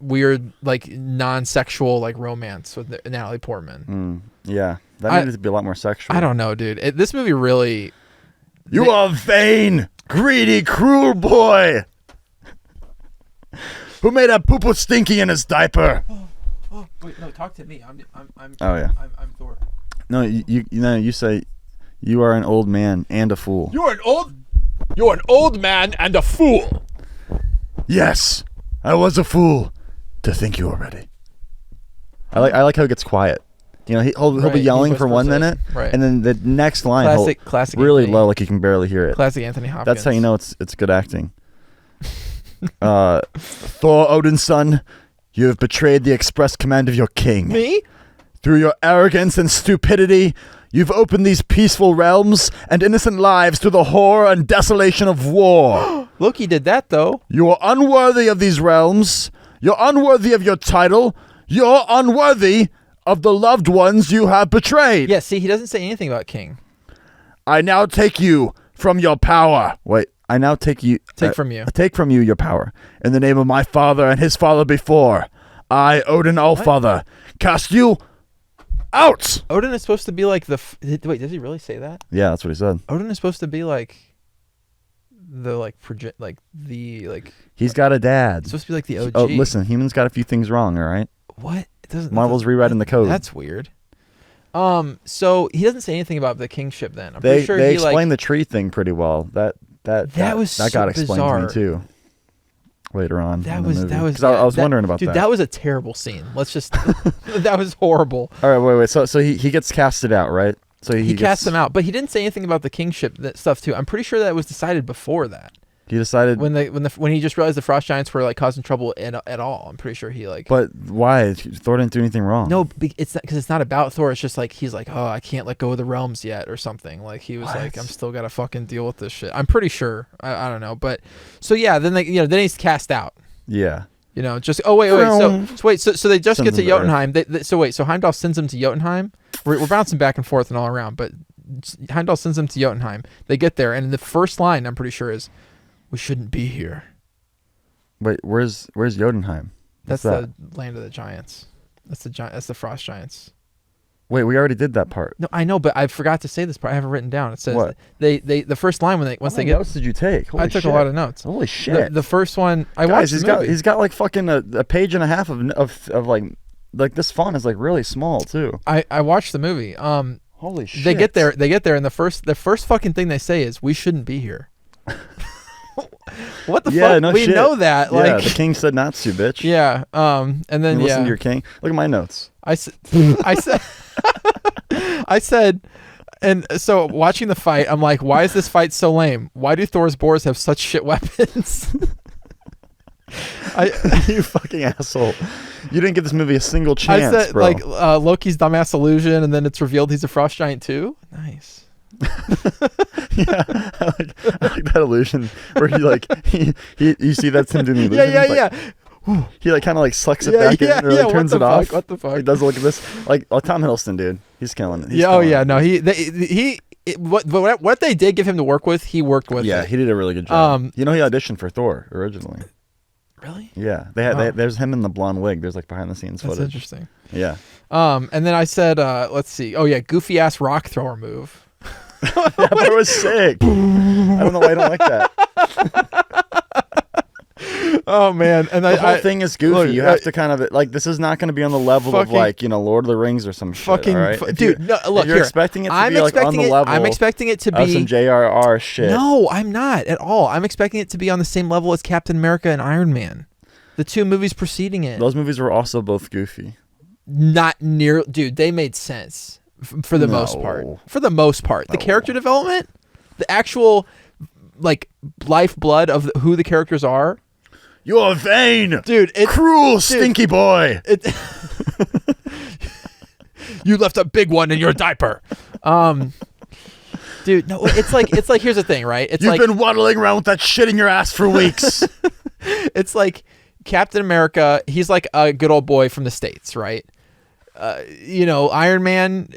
weird like non-sexual like romance with Natalie Portman. Yeah, that needed to be a lot more sexual. I don't know, dude. This movie really... You are vain, greedy, cruel boy who made a poo-poo stinky in his diaper. Oh, wait, no, talk to me. I'm I'm Thor. No, you say you are an old man and a fool. You're an old man and a fool. Yes, I was a fool to think you were ready. I like how it gets quiet. You know, he'll Right, be he yelling for 1 whispers it. minute, Right. and then the next line, Classic really Anthony. low, like you can barely hear it. Classic Anthony Hopkins. That's how you know it's good acting. Thor, Odin's son, you have betrayed the express command of your king. Me? Through your arrogance and stupidity, you've opened these peaceful realms and innocent lives to the horror and desolation of war. Loki did that though. You are unworthy of these realms. You're unworthy of your title. You're unworthy of the loved ones you have betrayed. Yeah, see, he doesn't say anything about King. I now take you from your power. Wait, I now take you. Take from you. Take from you your power. In the name of my father and his father before, I, Odin Allfather, cast you out. Odin is supposed to be like the. Wait, does he really say that? Yeah, that's what he said. Odin is supposed to be like the He's got a dad. It's supposed to be like the OG. Oh, listen, humans got a few things wrong. All right. What? It doesn't. Marvel's rewriting the code. That's weird. So he doesn't say anything about the kingship. Then I'm They pretty sure they he explained the tree thing pretty well. That was that so got explained bizarre. to me too. Later on, That in the was movie. that was. 'Cause I was wondering about dude, that. that was a terrible scene. Let's just. That was horrible. All right, wait. So he gets casted out, right? So He cast him out, but he didn't say anything about the kingship stuff too. I'm pretty sure that was decided before that. He decided When he just realized the frost giants were like causing trouble at all. I'm pretty sure he like. But why? Thor didn't do anything wrong. No, it's not because it's not about Thor. It's just like he's like, oh, I can't let go of the realms yet, or something. Like he was like, I'm still gotta fucking deal with this shit. I'm pretty sure. I don't know, but so yeah, then then he's cast out. Yeah. You know, just wait. So they just get to Jotunheim. So Heimdall sends him to Jotunheim. We're bouncing back and forth and all around, but Heimdall sends him to Jotunheim. They get there, and the first line I'm pretty sure is, "We shouldn't be here." Wait, where's Jotunheim? That's the land of the giants. That's the frost giants. Wait, we already did that part. No, I know, but I forgot to say this part. I have it written down. It says what? The first line once they get. What notes did you take? Holy I took shit. a lot of notes. Holy shit! The first one I Guys, watched. he's got like fucking a page and a half of like this font is like really small too. I watched the movie. Holy shit! They get there, and the first fucking thing they say is, "We shouldn't be here." What the fuck? No we shit. know that. Yeah, Like the king said not to, bitch. Yeah. And then listen to your king. Look at my notes. I said, and so watching the fight, I'm like, why is this fight so lame? Why do Thor's boars have such shit weapons? You fucking asshole. You didn't give this movie a single chance, I said, bro. like, Loki's dumbass illusion, and then it's revealed he's a frost giant too. Nice. Yeah, I like that illusion where he like you see that's him doing the illusion. Yeah. He like kind of like sucks it back in or like turns it off. What the fuck? He does look at this like Tom Hiddleston, dude. He's killing it. What they did give him to work with, he worked with. Yeah, he did a really good job. He auditioned for Thor originally. Really? Yeah, there's him in the blonde wig. There's like behind the scenes footage. That's interesting. Yeah. And then I said, let's see. Oh yeah, goofy ass rock thrower move. That part was sick. I don't know why I don't like that. Oh man, and the whole thing is goofy. Look, you have to kind of like this is not going to be on the level of like Lord of the Rings or some shit. All right? Dude, no, look, you're expecting it to be like on the level. I'm expecting it to be some JRR shit. No, I'm not at all. I'm expecting it to be on the same level as Captain America and Iron Man, the two movies preceding it. Those movies were also both goofy. Not near, dude. They made sense for the most part. For the most part, the character development, the actual like lifeblood of who the characters are. You're vain, dude. Cruel, stinky boy. You left a big one in your diaper. Dude, no. It's like here's the thing, right? It's You've been waddling around with that shit in your ass for weeks. It's like Captain America. He's like a good old boy from the States, right? Iron Man,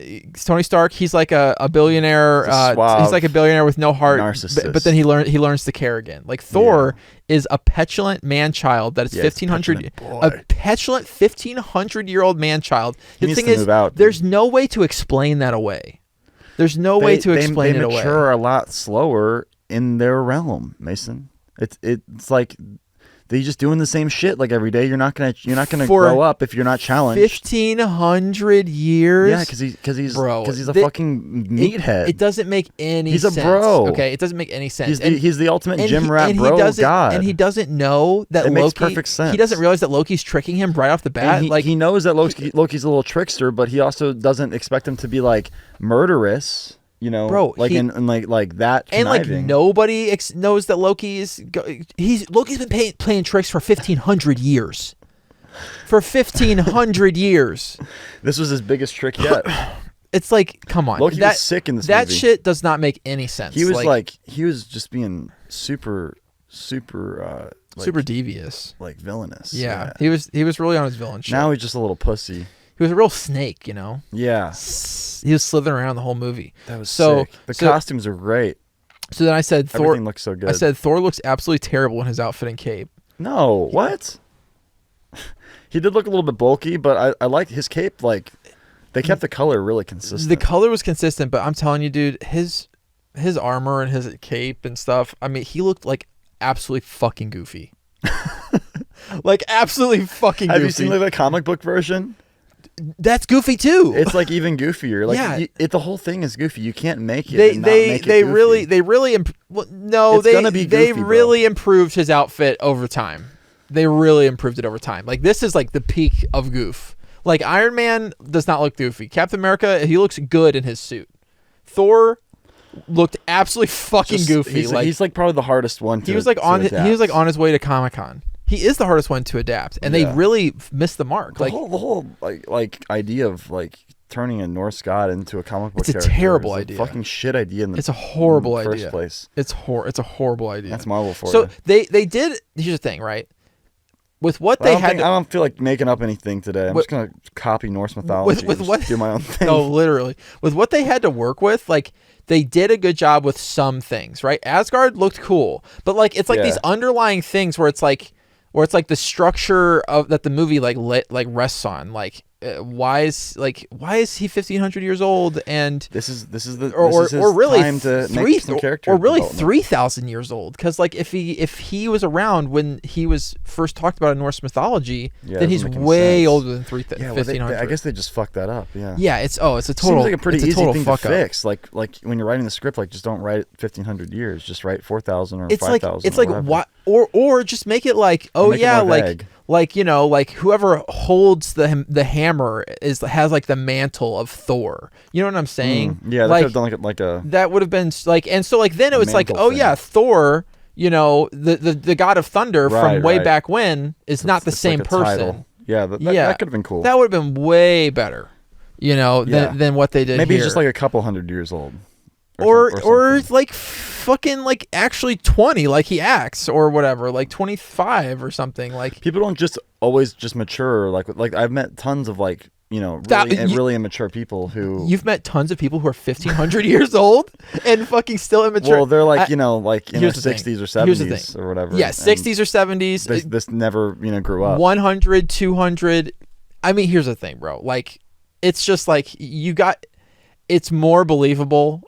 Tony Stark, he's like a billionaire. He's like a billionaire with no heart. Narcissist. But then he learns to care again. Like Thor is a petulant man child that is 1,500. A petulant 1,500-year-old man child. The thing is, there's no way to explain that away. There's no way to explain it away. They mature a lot slower in their realm, Mason. It's like He's just doing the same shit like every day. You're not gonna For grow up if you're not challenged. 1,500 years. Yeah, because he's a fucking meathead. It doesn't make any sense. He's a bro. Okay, it doesn't make any sense. He's the ultimate gym rat bro god. And he doesn't know that it Loki. Makes perfect sense. He doesn't realize that Loki's tricking him right off the bat. And he knows that Loki's a little trickster, but he also doesn't expect him to be like murderous. You know, bro, like like that, and conniving. like nobody knows that Loki's been playing tricks for 1,500 years. For 1,500 years, this was his biggest trick yet. It's like, come on, Loki was sick in this movie. That shit does not make any sense. He was he was just being super devious, like villainous. Yeah, he was really on his villain shit. Now he's just a little pussy. He was a real snake, you know? Yeah. He was slithering around the whole movie. That was sick. The costumes are great. So then I said Everything looks so good. I said Thor looks absolutely terrible in his outfit and cape. No, what? He did look a little bit bulky, but I like his cape. Like, they kept the color really consistent. The color was consistent, but I'm telling you, dude, his armor and his cape and stuff, I mean, he looked like absolutely fucking goofy. Like, absolutely fucking goofy. Have you seen like the comic book version? That's goofy too. It's like even goofier. Like yeah. The whole thing is goofy. You can't make it. They really improved his outfit over time. They really improved it over time. Like this is like the peak of goof. Like Iron Man does not look goofy. Captain America, he looks good in his suit. Thor looked absolutely fucking goofy. He's like probably the hardest one. He was like on his way to Comic-Con. He is the hardest one to adapt, and they really missed the mark. The whole idea of like turning a Norse god into a comic book. It's a terrible idea. Fucking shit idea. It's a horrible idea. First place. It's a horrible idea. That's Marvel for you. So they did. Here's the thing, right? With what they had, I don't feel like making up anything today. I'm just gonna copy Norse mythology. With what? Do my own thing. No, literally. With what they had to work with, like. They did a good job with some things, right? Asgard looked cool, but like it's like these underlying things where it's like the structure of that the movie rests on. Like why is he 1,500 years old and this is his really time to make some character or really development. 3,000 years old? Because like if he was around when he was first talked about in Norse mythology, then he's way older than 1,500. I guess they just fucked that up. Yeah, it's a total. Seems like a pretty easy thing to fix. Up. Like when you're writing the script, like just don't write 1,500 years. Just write 4,000 or 5,000. It's like what or just make it like like you know, like whoever holds the hammer has like the mantle of Thor. You know what I'm saying? Yeah, they could have done like a. That would have been like, and so like then it was like, oh thing. Yeah, Thor. You know, the god of thunder from way back when is not the same like person. Title. Yeah, that could have been cool. That would have been way better. You know, than what they did. Maybe he's just like a couple hundred years old. Or like fucking like actually 20 like he acts or whatever, like 25 or something. Like people don't just always just mature. Like I've met tons of like, you know, really immature people who. You've met tons of people who are 1,500 years old and fucking still immature. Well, they're like, you know, like in their 60s or 70s or whatever. Yeah, 60s or 70s. This never, you know, grew up. 100, 200. I mean, here's the thing, bro. Like, it's just like it's more believable.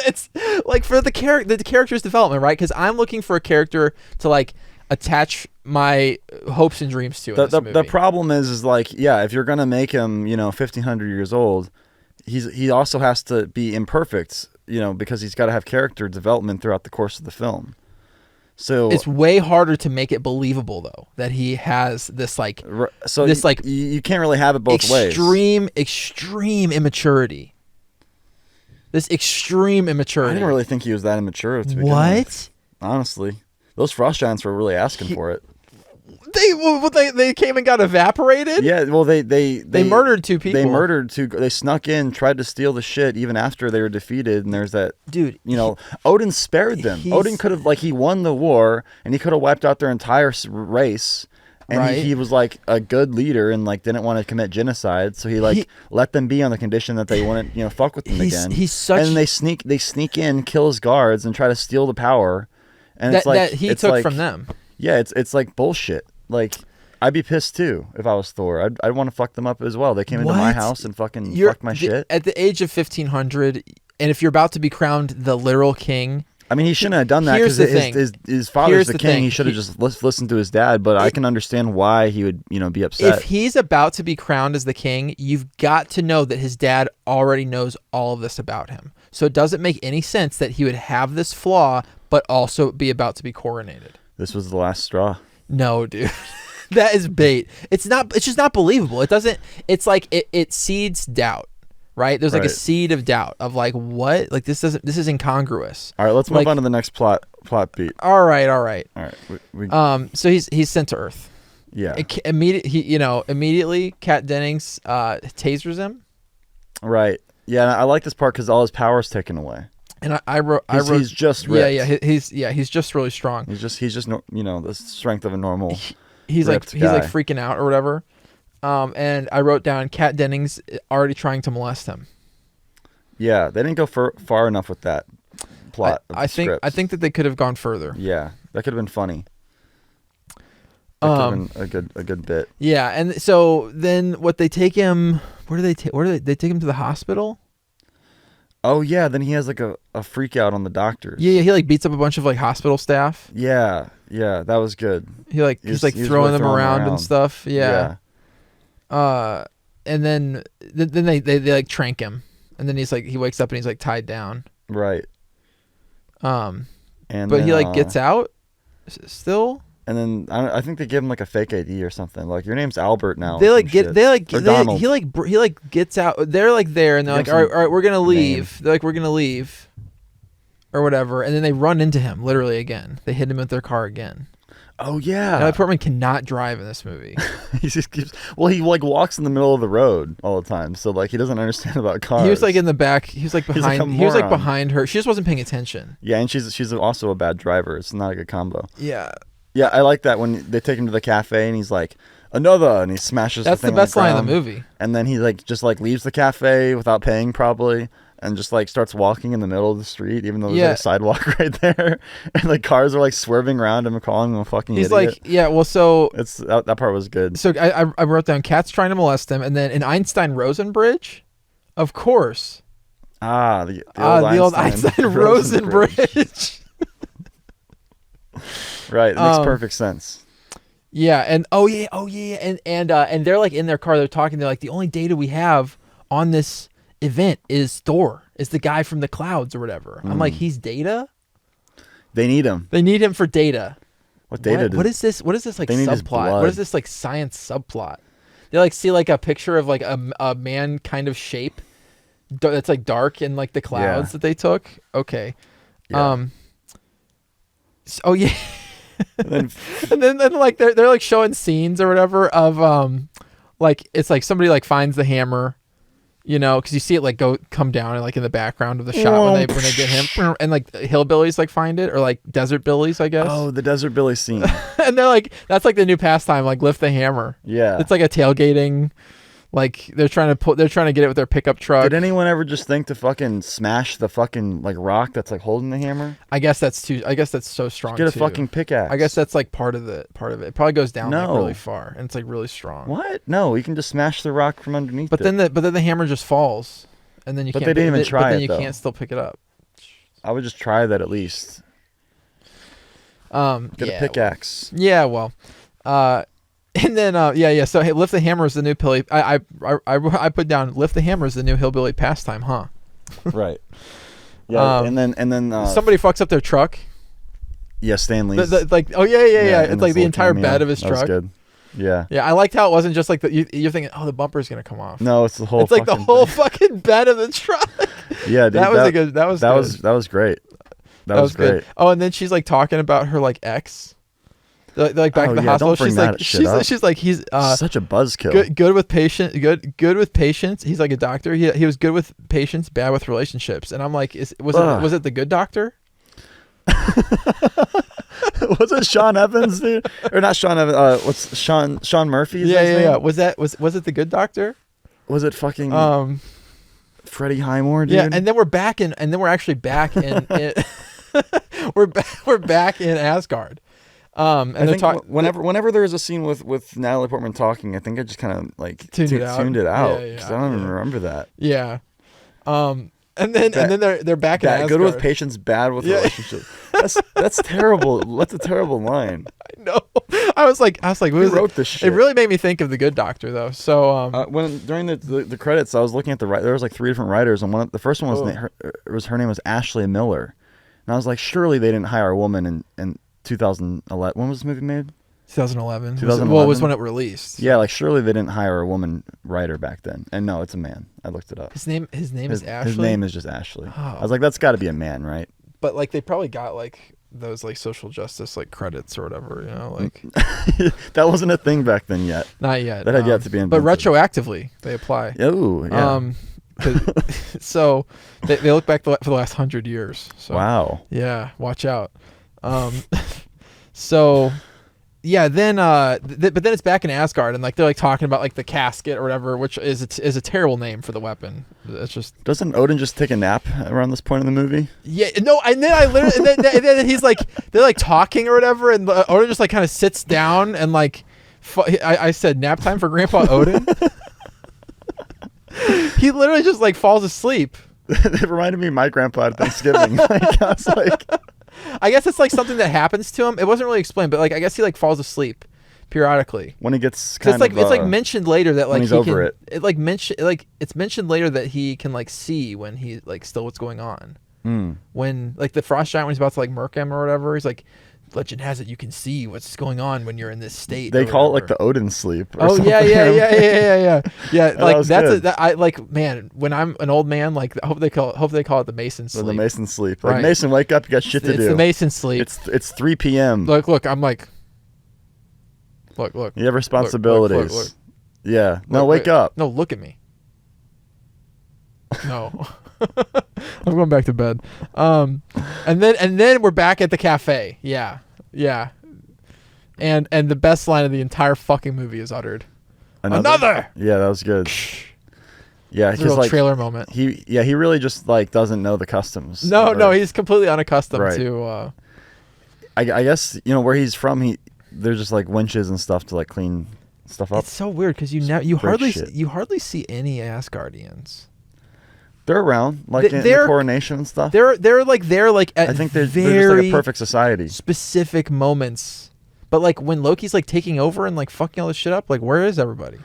It's like for the character's development, right? Because I'm looking for a character to like attach my hopes and dreams to. The problem is like, yeah, if you're gonna make him, you know, 1,500 years old, he also has to be imperfect, you know, because he's got to have character development throughout the course of the film. So it's way harder to make it believable though that he has this like you can't really have it both ways. Extreme immaturity. This extreme immaturity. I didn't really think he was that immature to begin with. Honestly, those frost giants were really asking for it. They came and got evaporated. Yeah, well they murdered two people. They snuck in, tried to steal the shit even after they were defeated. And there's that dude. You know, Odin spared them. Odin could have he won the war and he could have wiped out their entire race. And he was like a good leader and like didn't want to commit genocide, so he let them be on the condition that they wouldn't, you know, fuck with them again. And they sneak in, kill his guards, and try to steal the power. And that he took from them. Yeah, it's like bullshit. Like I'd be pissed too if I was Thor. I'd want to fuck them up as well. They came into my house and fucked my shit. At the age of 1,500, and if you're about to be crowned the literal king. I mean, he shouldn't have done that Here's because the thing. his father's Here's the the king. thing. He should have just listened to his dad. But I can understand why he would, be upset. If he's about to be crowned as the king, you've got to know that his dad already knows all of this about him. So it doesn't make any sense that he would have this flaw, but also be about to be coronated. This was the last straw. No, dude. That is bait. It's just not believable. It doesn't, it's like it seeds doubt, right? There's like a Right. seed of doubt of like, what? Like this is incongruous. All right, let's move Like- on to the next plot beat. All right. All right. We So he's sent to Earth. yeah. Immediately Kat Dennings tasers him. Right. Yeah, I like this part because all his power's taken away. And I wrote He's just ripped. he's just really strong. He's just the strength of a normal. He's like ripped guy. freaking out or whatever. And I wrote down Kat Dennings already trying to molest him. Yeah, they didn't go far enough with that plot. I think that they could have gone further. Yeah, that could have been funny. That could have been a good bit. Yeah, and so then what they take him? Where do they take him to the hospital? Oh yeah, then he has like a freak out on the doctors. Yeah, he like beats up a bunch of like hospital staff. Yeah, that was good. He's like really throwing them around and stuff. Yeah. And then they like trank him, and then he wakes up and he's like tied down. Right. And And but then, he like gets out still. And then I think they give him like a fake ID or something. Like, your name's Albert now. They or like some get shit. they like Or they, Donald. he like gets out. They're like there and they're He like, gives all him right, we're gonna leave. name. They're like, we're gonna leave, or whatever. And then they run into him literally again. They hit him with their car again. Oh yeah. Natalie Portman cannot drive in this movie. He just keeps. Well, he like walks in the middle of the road all the time, so like he doesn't understand about cars. He was like in the back. He was like like behind. a He was like moron. behind her. She just wasn't paying attention. Yeah, and she's also a bad driver. It's not a good combo. Yeah, Yeah, I like that when they take him to the cafe and he's like, another, and he smashes. that's the thing best on line in the ground. movie. And then he like just like leaves the cafe without paying probably, and just like starts walking in the middle of the street, even though there's like a sidewalk right there, and like cars are like swerving around him and calling him a fucking He's idiot. like, yeah. Well, so It's that part was good. so I wrote down Kat's trying to molest him, and then an Einstein Rosen bridge, of course. The old Einstein Rosen bridge. Right, it makes perfect sense. Yeah, and and they're like in their car, they're talking, they're like, the only data we have on this event is Thor, is the guy from the clouds or whatever. I'm like, he's data? They need him. They need him for data. What data? What is this like They need his subplot? What blood. is this like science subplot? They like see like a picture of like a man kind of shape that's like dark in like the clouds that they took. Okay. Yeah. Oh yeah. And then, And then like they're like showing scenes or whatever of like it's like somebody like finds the hammer, you know, because you see it like come down and like in the background of the shot when they get him, and like hillbillies like find it, or like desert billies, I guess. oh, the Desert Billy scene. And they're like, that's like the new pastime, like lift the hammer. Yeah. It's like a tailgating, like they're trying to get it with their pickup truck. Did anyone ever just think to fucking smash the fucking like rock that's like holding the hammer? I guess that's so strong. Get a too. fucking pickaxe. I guess that's like part of it. It probably goes down like No. really far, and it's like really strong. What? No, you can just smash the rock from underneath. But it. then the hammer just falls, and then you But can't. they didn't even try But then it, you though. can't still pick it up. I would just try that at least. Get a pickaxe. Yeah, well, and then So hey, lift the hammer is the new Billy. I put down lift the hammer is the new hillbilly pastime, huh? Right. Yeah, and then Somebody fucks up their truck. yeah, Stanley's. Like oh yeah. in It's like his the little entire cameo. bed of his That was truck. good. Yeah. Yeah, I liked how it wasn't just like you're thinking, oh, the bumper's gonna come off. No, it's the whole. It's like the fucking whole thing. fucking bed of the truck. Yeah, dude, That was a good. That was good. That was great. That was good. great. Oh, and then she's like talking about her like ex. They're like back Oh, at the yeah, hospital. don't bring She's that like shit up. she's like he's Such a buzzkill. good with patient good with patients. He's like a doctor. He was good with patients, bad with relationships. And I'm like, was it the good doctor? Was it Sean Evans, dude? Or not Sean Evans? What's Sean Murphy? Yeah. Was it the good doctor? Was it fucking Freddie Highmore, dude? Yeah, and then we're actually back in we're back in Asgard. And I they're think talking whenever there is a scene with Natalie Portman talking, I think I just kind of like Tuned it out. tuned it out Yeah, because I don't even remember that. Yeah. And And then they're back in Asgard. Good with patience, bad with relationship. That's terrible. That's a terrible line. I know. I was like, who wrote this shit? It really made me think of The Good Doctor, though. So when during the credits, I was looking at there was like 3 different writers, and the first one was her name was Ashley Miller, and I was like, surely they didn't hire a woman in 2011. When was this movie made? 2011. 2011. Well, it was when it released. Yeah, like surely they didn't hire a woman writer back then. And no, it's a man. I looked it up. His name is Ashley. His name is just Ashley. Oh. I was like, that's got to be a man, right? But like they probably got like those like social justice like credits or whatever, you know, like that wasn't a thing back then yet. Not yet. That had yet to be invented. But retroactively they apply. Oh, yeah. So they look back for the last 100 years. So, wow. Yeah, watch out. So yeah, then but then it's back in Asgard, and like they're like talking about like the casket or whatever, which is a terrible name for the weapon. It's just, doesn't Odin just take a nap around this point in the movie? Yeah, no, and then I literally and then he's like they're like talking or whatever, and Odin just like kind of sits down and like I said nap time for Grandpa Odin. He literally just like falls asleep. It reminded me of my grandpa at Thanksgiving. Like, I was like, I guess it's like something that happens to him. It wasn't really explained, but like I guess he like falls asleep periodically when he gets kind of it's like mentioned later that like he's he over can, it like mention like it's mentioned later that he can like see when he like still what's going on. When like the frost giant, when he's about to like murk him or whatever, he's like, legend has it you can see what's going on when you're in this state. They call it like the Odin sleep. Oh yeah. Like that I like, man, when I'm an old man, like I hope they call it the Mason sleep. The Mason sleep. Like, right. Mason, wake up, you got shit to do. It's the Mason sleep. It's 3 p.m. Look, I'm like, look. You have responsibilities. Look. Yeah. No, wake up. No, look at me. No. I'm going back to bed. And then we're back at the cafe. Yeah. And the best line of the entire fucking movie is uttered. Another. Yeah, that was good. Yeah, it's a real like trailer moment. He really just like doesn't know the customs. No, he's completely unaccustomed right. to. I guess where he's from. There's just like winches and stuff to like clean stuff up. It's so weird because you hardly see any Asgardians. They're around, like in the coronation and stuff. They're like at I think they're just like a perfect society. Specific moments, but like when Loki's like taking over and like fucking all this shit up, like where is everybody?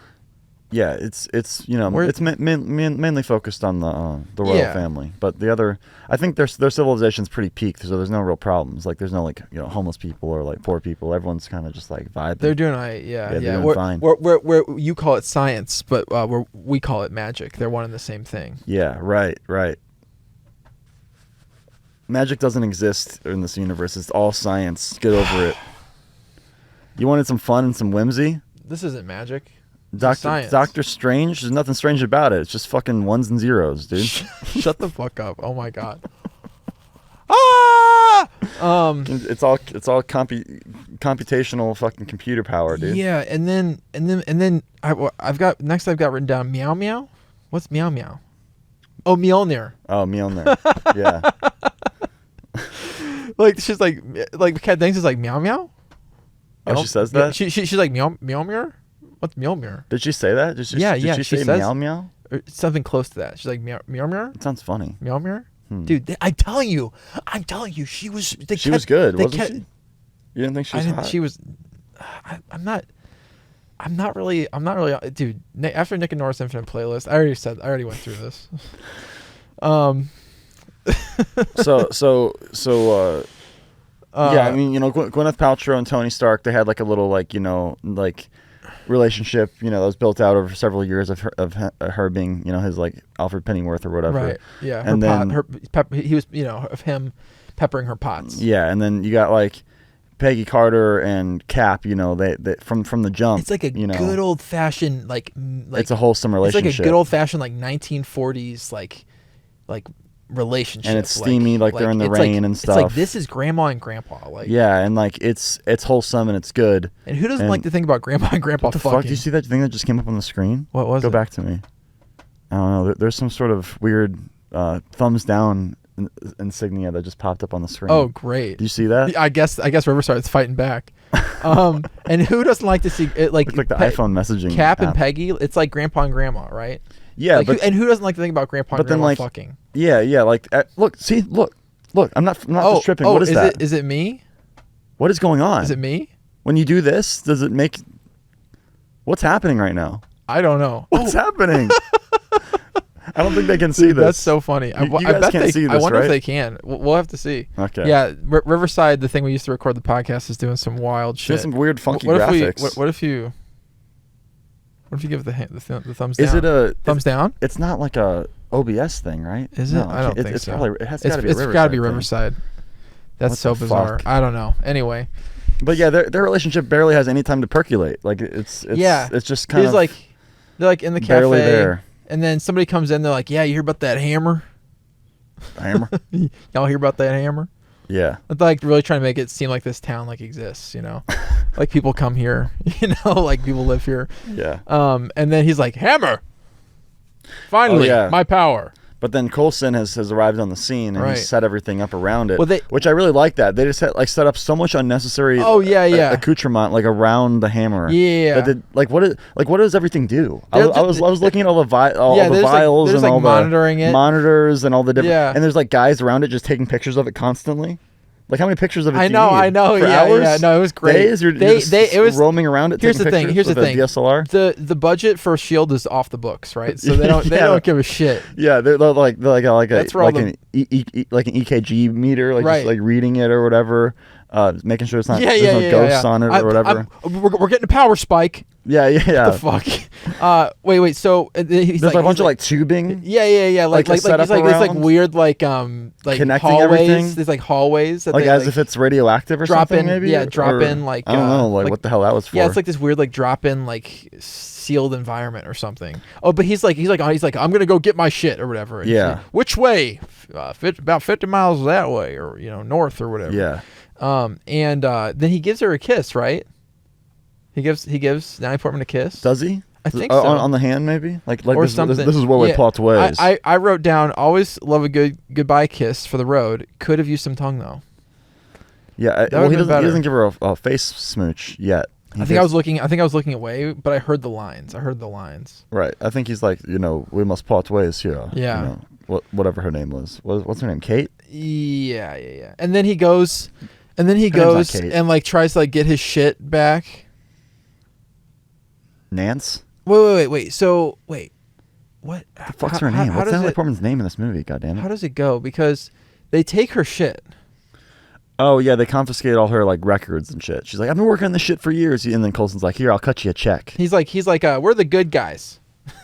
Yeah, it's mainly focused on the royal family, but the other, I think their civilization's pretty peaked, so there's no real problems. Like there's no like homeless people or like poor people. Everyone's kind of just like vibing. They're doing all right, yeah. They're doing fine. Where you call it science, but where we call it magic. They're one and the same thing. Yeah, right. Magic doesn't exist in this universe. It's all science. Get over it. You wanted some fun and some whimsy? This isn't magic. Doctor Strange, there's nothing strange about it. It's just fucking ones and zeros, dude. Shut the fuck up. Oh my god. It's all computational fucking computer power, dude. Yeah, and then I've got written down meow meow. What's meow meow? Oh, Mjolnir. Oh, Mjolnir. Yeah. Like she's like Kat Dennings is like meow meow. Oh, she says that? She's like Mjolnir. What's Mjolnir? Did she say that? Did she say says, meow meow? Or something close to that. She's like Mjolnir. It sounds funny. Mjolnir. Dude, I'm telling you, she was. She was good, wasn't she? You didn't think she was hot? She was. I'm not really. Dude, after Nick and Nora's Infinite Playlist, I already went through this. Yeah, I mean, Gwyneth Paltrow and Tony Stark, they had like a little like relationship, that was built out over several years of her being, his like Alfred Pennyworth or whatever. Right. Yeah. And he was, of him peppering her pots. Yeah, and then you got like Peggy Carter and Cap, they from the jump. It's like a good old fashioned like it's a wholesome relationship. It's like a good old fashioned like 1940s like relationship, and it's steamy, like they're in the rain and stuff. It's like this is grandma and grandpa, like and like it's wholesome and it's good. And who doesn't like to think about grandma and grandpa? What the fuck? Do you see that thing that just came up on the screen? What was it? Go back to me. I don't know. There's some sort of weird thumbs down insignia that just popped up on the screen. Oh, great! Do you see that? I guess Riverside's fighting back. And who doesn't like to see it? Like the iPhone messaging Cap app. and Peggy. It's like grandpa and grandma, right? Yeah, like, but who doesn't like to think about grandpa and but then, grandma like, fucking? yeah, like look, I'm not just tripping. What is that? Is it me? What is going on? Is it me? When you do this, does it make? What's happening right now? I don't know. What's happening? I don't think they can see Dude, this. that's so funny. You guys can't see this, I wonder right? if they can. We'll have to see. Okay. Yeah, Riverside, the thing we used to record the podcast, is doing some wild shit. There's some weird, funky What graphics. What if you give the thumbs down? Is it a thumbs down? It's not like a OBS thing, right? Is it? No, I don't think it's so. Probably, it has got to be. It's got to be Riverside. That's What so the bizarre. fuck? I don't know. Anyway. But yeah, their relationship barely has any time to percolate. Like it's just kind of like they're like in the cafe, barely there. and then somebody comes in. They're like, "Yeah, you hear about that hammer? Hammer. Y'all hear about that hammer?" Yeah. They're like really trying to make it seem like this town like exists, you know, like people come here, you know, like people live here. Yeah. And then he's like, "Hammer! Finally, yeah. my power." But then Coulson has arrived on the scene and Right. he's set everything up around it, Well, which I really like that. They just set up so much unnecessary accoutrement like around the hammer. Yeah. What does everything do? I They're was looking at all the there's vials there's and all monitoring the it. monitors and all the different Yeah. and there's like guys around it just taking pictures of it constantly. Like how many pictures of it I do know, you need? I know. For Yeah, hours? yeah. No, it was great. Days? You're just it was roaming around it Here's taking the thing. pictures Here's the with a thing. DSLR? The budget for Shield is off the books, right? So they don't give a shit. Yeah, they're like That's where all an EKG meter, like Right. just like reading it or whatever, making sure it's not Yeah, there's no ghosts on it or whatever. We're getting a power spike. Yeah. The fuck. Wait. So he's There's like, a bunch he's of like tubing. Yeah. Like Like a setup it's like around? weird like Connecting hallways. everything? There's like hallways that Like they, as if it's radioactive or drop something, in. maybe. Yeah, drop Or- in like I don't know, like what the hell that was for. Yeah, it's like this weird like drop in like sealed environment or something. Oh, but he's like I'm gonna go get my shit or whatever. And Yeah. she's, which way? About 50 miles that way, or north or whatever. Yeah. And then he gives her a kiss, right? He gives Natalie Portman a kiss. Does he? I think so. On the hand, maybe. Like or this, something. This is where we plot ways. I wrote down always love a good goodbye kiss for the road. Could have used some tongue though. Yeah. That would've He been better. doesn't give her a face smooch yet. I think I was looking away, but I heard the lines. Right. I think he's like, we must part ways here. Yeah. Whatever her name was. What's her name? Kate? Yeah. And then he goes name's not Kate. and like tries to like get his shit back. Nance? Wait. So wait. What The fuck's her name? What's Natalie Portman's name in this movie? Goddammit. How does it go? Because they take her shit. Oh yeah, they confiscate all her like records and shit. She's like, I've been working on this shit for years, and then Coulson's like, here, I'll cut you a check. He's like, we're the good guys.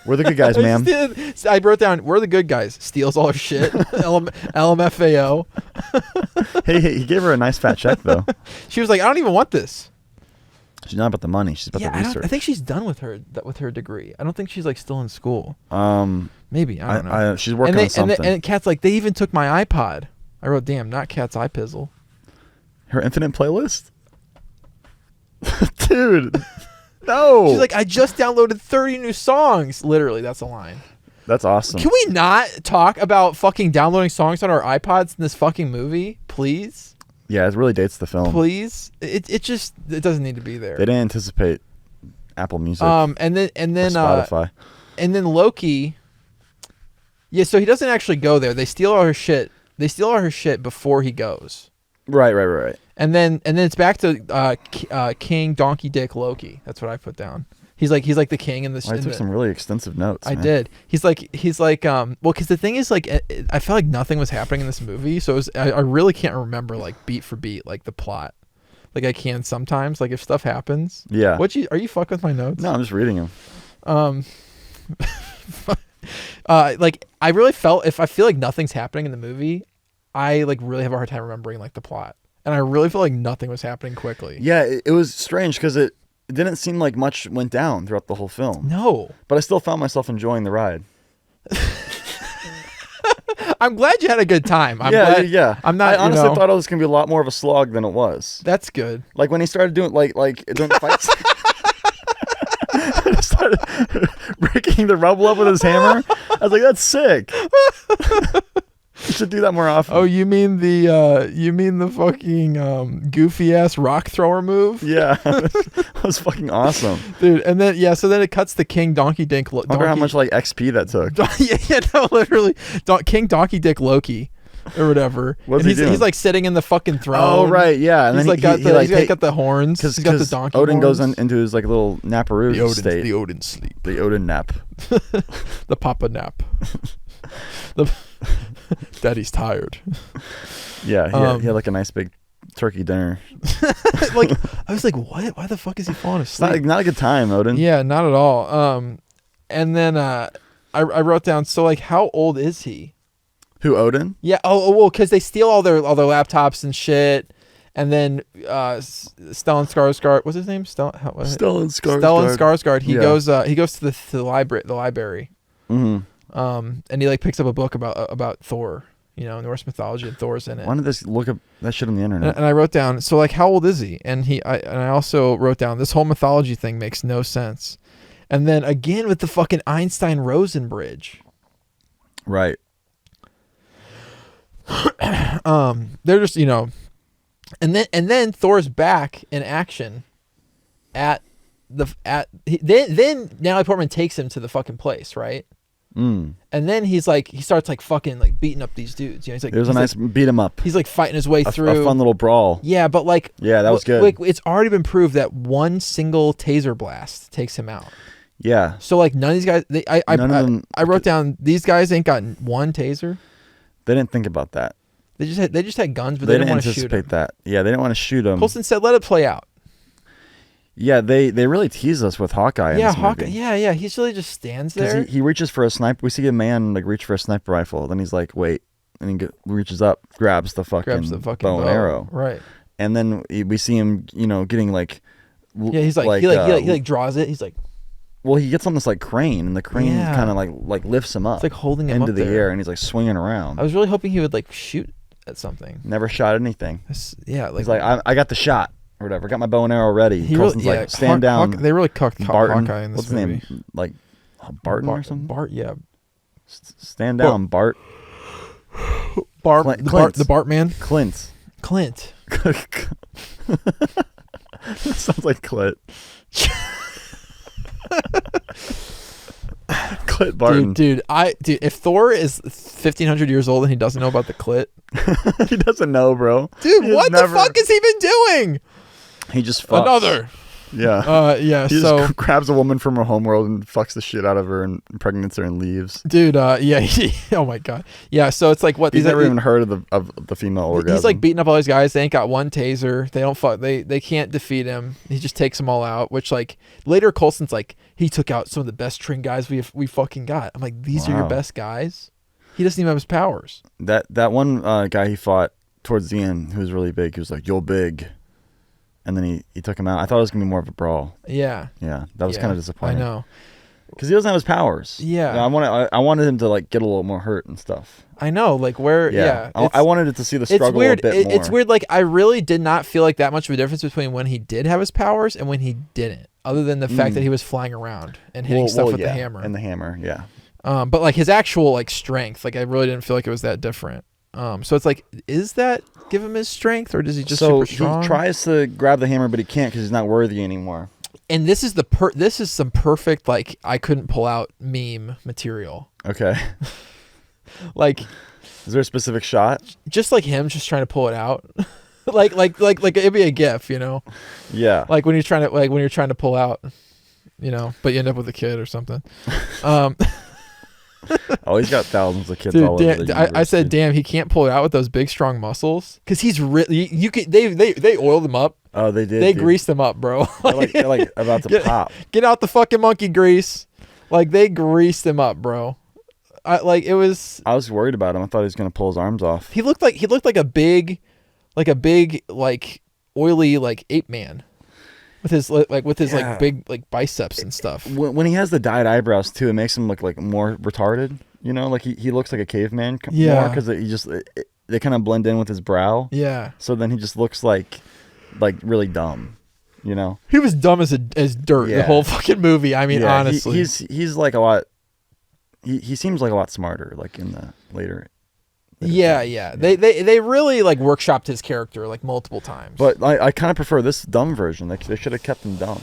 We're the good guys, ma'am. I wrote down, we're the good guys. Steals all her shit. LMFAO. Hey, he gave her a nice fat check though. She was like, I don't even want this. She's not about the money. She's about the research. I think she's done with her degree. I don't think she's like still in school. Maybe I don't know. She's working on something. And Kat's like, they even took my iPod. I wrote, damn, not Kat's iPizzle. Her infinite playlist, dude. No. She's like, I just downloaded 30 new songs. Literally, that's a line. That's awesome. Can we not talk about fucking downloading songs on our iPods in this fucking movie, please? Yeah, it really dates the film. Please, it doesn't need to be there. They didn't anticipate Apple Music. And then Spotify. And then Loki. Yeah, so he doesn't actually go there. They steal all her shit. They steal all her shit before he goes. Right. And then it's back to King Donkey Dick Loki. That's what I put down. He's like the king in this. I took some really extensive notes. I man. did. He's like well, because the thing is like I felt like nothing was happening in this movie, so I really can't remember like beat for beat like the plot. Like I can sometimes, like if stuff happens. Yeah. Are you fucking with my notes? No, I'm just reading them. Like I really felt if I feel like nothing's happening in the movie, I like really have a hard time remembering like the plot, and I really feel like nothing was happening quickly. Yeah, it was strange because it didn't seem like much went down throughout the whole film. No, but I still found myself enjoying the ride. I'm glad you had a good time. Yeah. I'm not. I honestly thought it was gonna be a lot more of a slog than it was. That's good. Like when he started doing like doing fights. Started breaking the rubble up with his hammer. I was like, that's sick. You should do that more often. Oh, you mean the fucking goofy ass rock thrower move? Yeah, that was fucking awesome, dude. And then so then it cuts to King Donkey Dink. I wonder how much like XP that took. No, literally, King Donkey Dick Loki, or whatever. What's and he doing? He's like sitting in the fucking throne. Oh right, yeah. And he's then like got the horns. He's got the donkey. Odin horns. goes into his like little naparoo state. The Odin sleep. The Odin nap. The Papa nap. Daddy's tired. Yeah, he had like a nice big turkey dinner. Like I was like, what? Why the fuck is he falling asleep? It's not a good time, Odin. Yeah, not at all. And then I wrote down. So like, how old is he? Who, Odin? Yeah. Well, because they steal all their laptops and shit, and then Stellan Skarsgård. What's his name? Stellan Skarsgård. He goes to the library. Mm-hmm. And he like picks up a book about Thor. You know, Norse mythology, and Thor's in it. Why don't they look up that shit on the internet? And I wrote down. So like, how old is he? And I also wrote down, this whole mythology thing makes no sense. And then again with the fucking Einstein-Rosen bridge. Right. They're just, you know, and then Thor's back in action then Natalie Portman takes him to the fucking place, right? And then he starts like fucking like beating up these dudes. You know, it was a nice beat him up. He's like fighting his way through a fun little brawl. Yeah, but like, yeah, that was good. Like, it's already been proved that one single taser blast takes him out. Yeah. So like, none of these guys. I wrote down, these guys ain't got one taser. They didn't think about that. They just had guns, but they didn't want to shoot him. Anticipate that. Yeah, they didn't want to shoot him. Coulson said, "Let it play out." Yeah, they really tease us with Hawkeye. Yeah, in this Hawkeye. movie. Yeah. He really just stands there. He reaches for a sniper. We see a man like reach for a sniper rifle. Then he's like, "Wait," and he reaches up, grabs the fucking bow and arrow. Right. And then we see him, you know, getting like. Yeah, he's like, he draws it. He's like. Well, he gets on this like crane, and the crane kind of like lifts him up. It's like holding him into up the there. air, and he's like swinging around. I was really hoping he would like shoot at something. Never shot anything. Like, he's like, I got the shot or whatever. Got my bow and arrow ready. Coulson's like, stand down. They really cooked Barton. Hawkeye in this What's movie. his name? Like Barton or something? Bart, yeah. Stand down, Bart. Bart, the Bart man. Clint. Sounds like Clint. Clit Barton. Dude, if Thor is 1,500 years old and he doesn't know about the clit, he doesn't know, bro. Dude, what the fuck has he been doing? He just fucks. Another. Yeah. Yeah. He just grabs a woman from her homeworld and fucks the shit out of her and impregnates her and leaves. Dude. Yeah. Oh my god. Yeah. So it's like what he's never even heard of the female orgasm. He's like beating up all these guys. They ain't got one taser. They don't fuck. They can't defeat him. He just takes them all out. Which like later Coulson's like, he took out some of the best trained guys we fucking got. I'm like, these are your best guys. He doesn't even have his powers. That one guy he fought towards the end who was really big. He was like, "Yo, big." And then he took him out. I thought it was going to be more of a brawl. Yeah. Yeah. That was kind of disappointing. I know. Because he doesn't have his powers. Yeah. I wanted him to like get a little more hurt and stuff. I know. Like where, yeah. I wanted it to see the struggle a bit more. It's weird. Like I really did not feel like that much of a difference between when he did have his powers and when he didn't. Other than the fact that he was flying around and hitting stuff with the hammer. And the hammer, yeah. But like his actual like strength, like I really didn't feel like it was that different. So it's like, is that give him his strength or does he just super strong? He tries to grab the hammer, but he can't because he's not worthy anymore. And this is this is some perfect like I couldn't pull out meme material. Okay. Like, is there a specific shot? Just like him, just trying to pull it out. like it'd be a GIF, you know? Yeah. Like when you're trying to pull out, you know, but you end up with a kid or something. Oh, he's got thousands of kids. Dude, all over the universe, I said, damn, he can't pull it out with those big, strong muscles because he's really. You could they oiled him up. Oh, they did. They greased him up, bro. They're like about to pop. Get out the fucking monkey grease. Like they greased him up, bro. I was worried about him. I thought he was gonna pull his arms off. He looked like a big, oily like ape man. With his like big like biceps and stuff. When he has the dyed eyebrows too, it makes him look like more retarded. You know, like he looks like a caveman more because they kind of blend in with his brow. Yeah. So then he just looks like really dumb. You know. He was dumb as dirt the whole fucking movie. I mean, honestly, he's like a lot. He seems like a lot smarter. Like in the later Yeah. They really like workshopped his character like multiple times. But I kind of prefer this dumb version. They should have kept him dumb.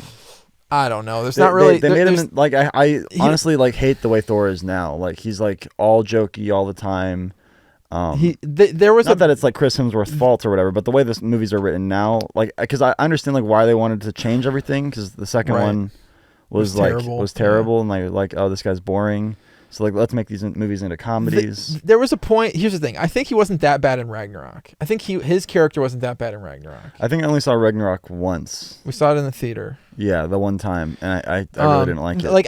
I don't know. There's not really. They made him like I honestly like hate the way Thor is now. Like he's like all jokey all the time. There was not that it's like Chris Hemsworth's fault or whatever, but the way this movies are written now, like because I understand like why they wanted to change everything because the second one was terrible and like oh this guy's boring. So like let's make these movies into comedies. There was a point. Here's the thing. I think he wasn't that bad in Ragnarok. I think his character wasn't that bad in Ragnarok. I think I only saw Ragnarok once. We saw it in the theater. Yeah, the one time, and I really didn't like it. Like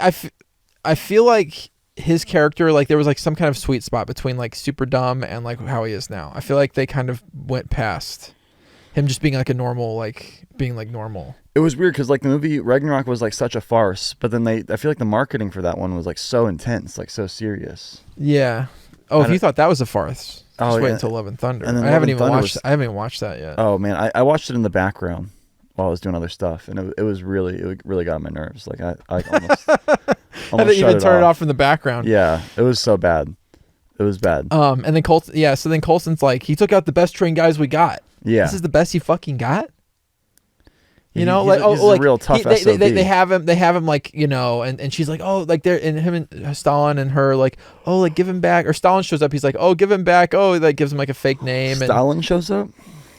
I feel like his character, like there was like some kind of sweet spot between like super dumb and like how he is now. I feel like they kind of went past him just being like a normal, like being like normal. It was weird because like the movie Ragnarok was like such a farce, but then I feel like the marketing for that one was like so intense, like so serious. Yeah. Oh, if you thought that was a farce, just wait until Love and Thunder. And I haven't even watched that yet. Oh man, I watched it in the background while I was doing other stuff, and it really got on my nerves. Like I almost I didn't even turn it off from the background. Yeah, it was so bad. It was bad. And then so then Coulson's like, he took out the best trained guys we got. Yeah. This is the best he fucking got. You know, he's a real tough SOB. They have him like, you know, and she's like, oh, like they're, and him and Stalin and her like, oh, like give him back. Or Stalin shows up, he's like, oh, give him back. Oh, like gives him like a fake name. Stalin shows up?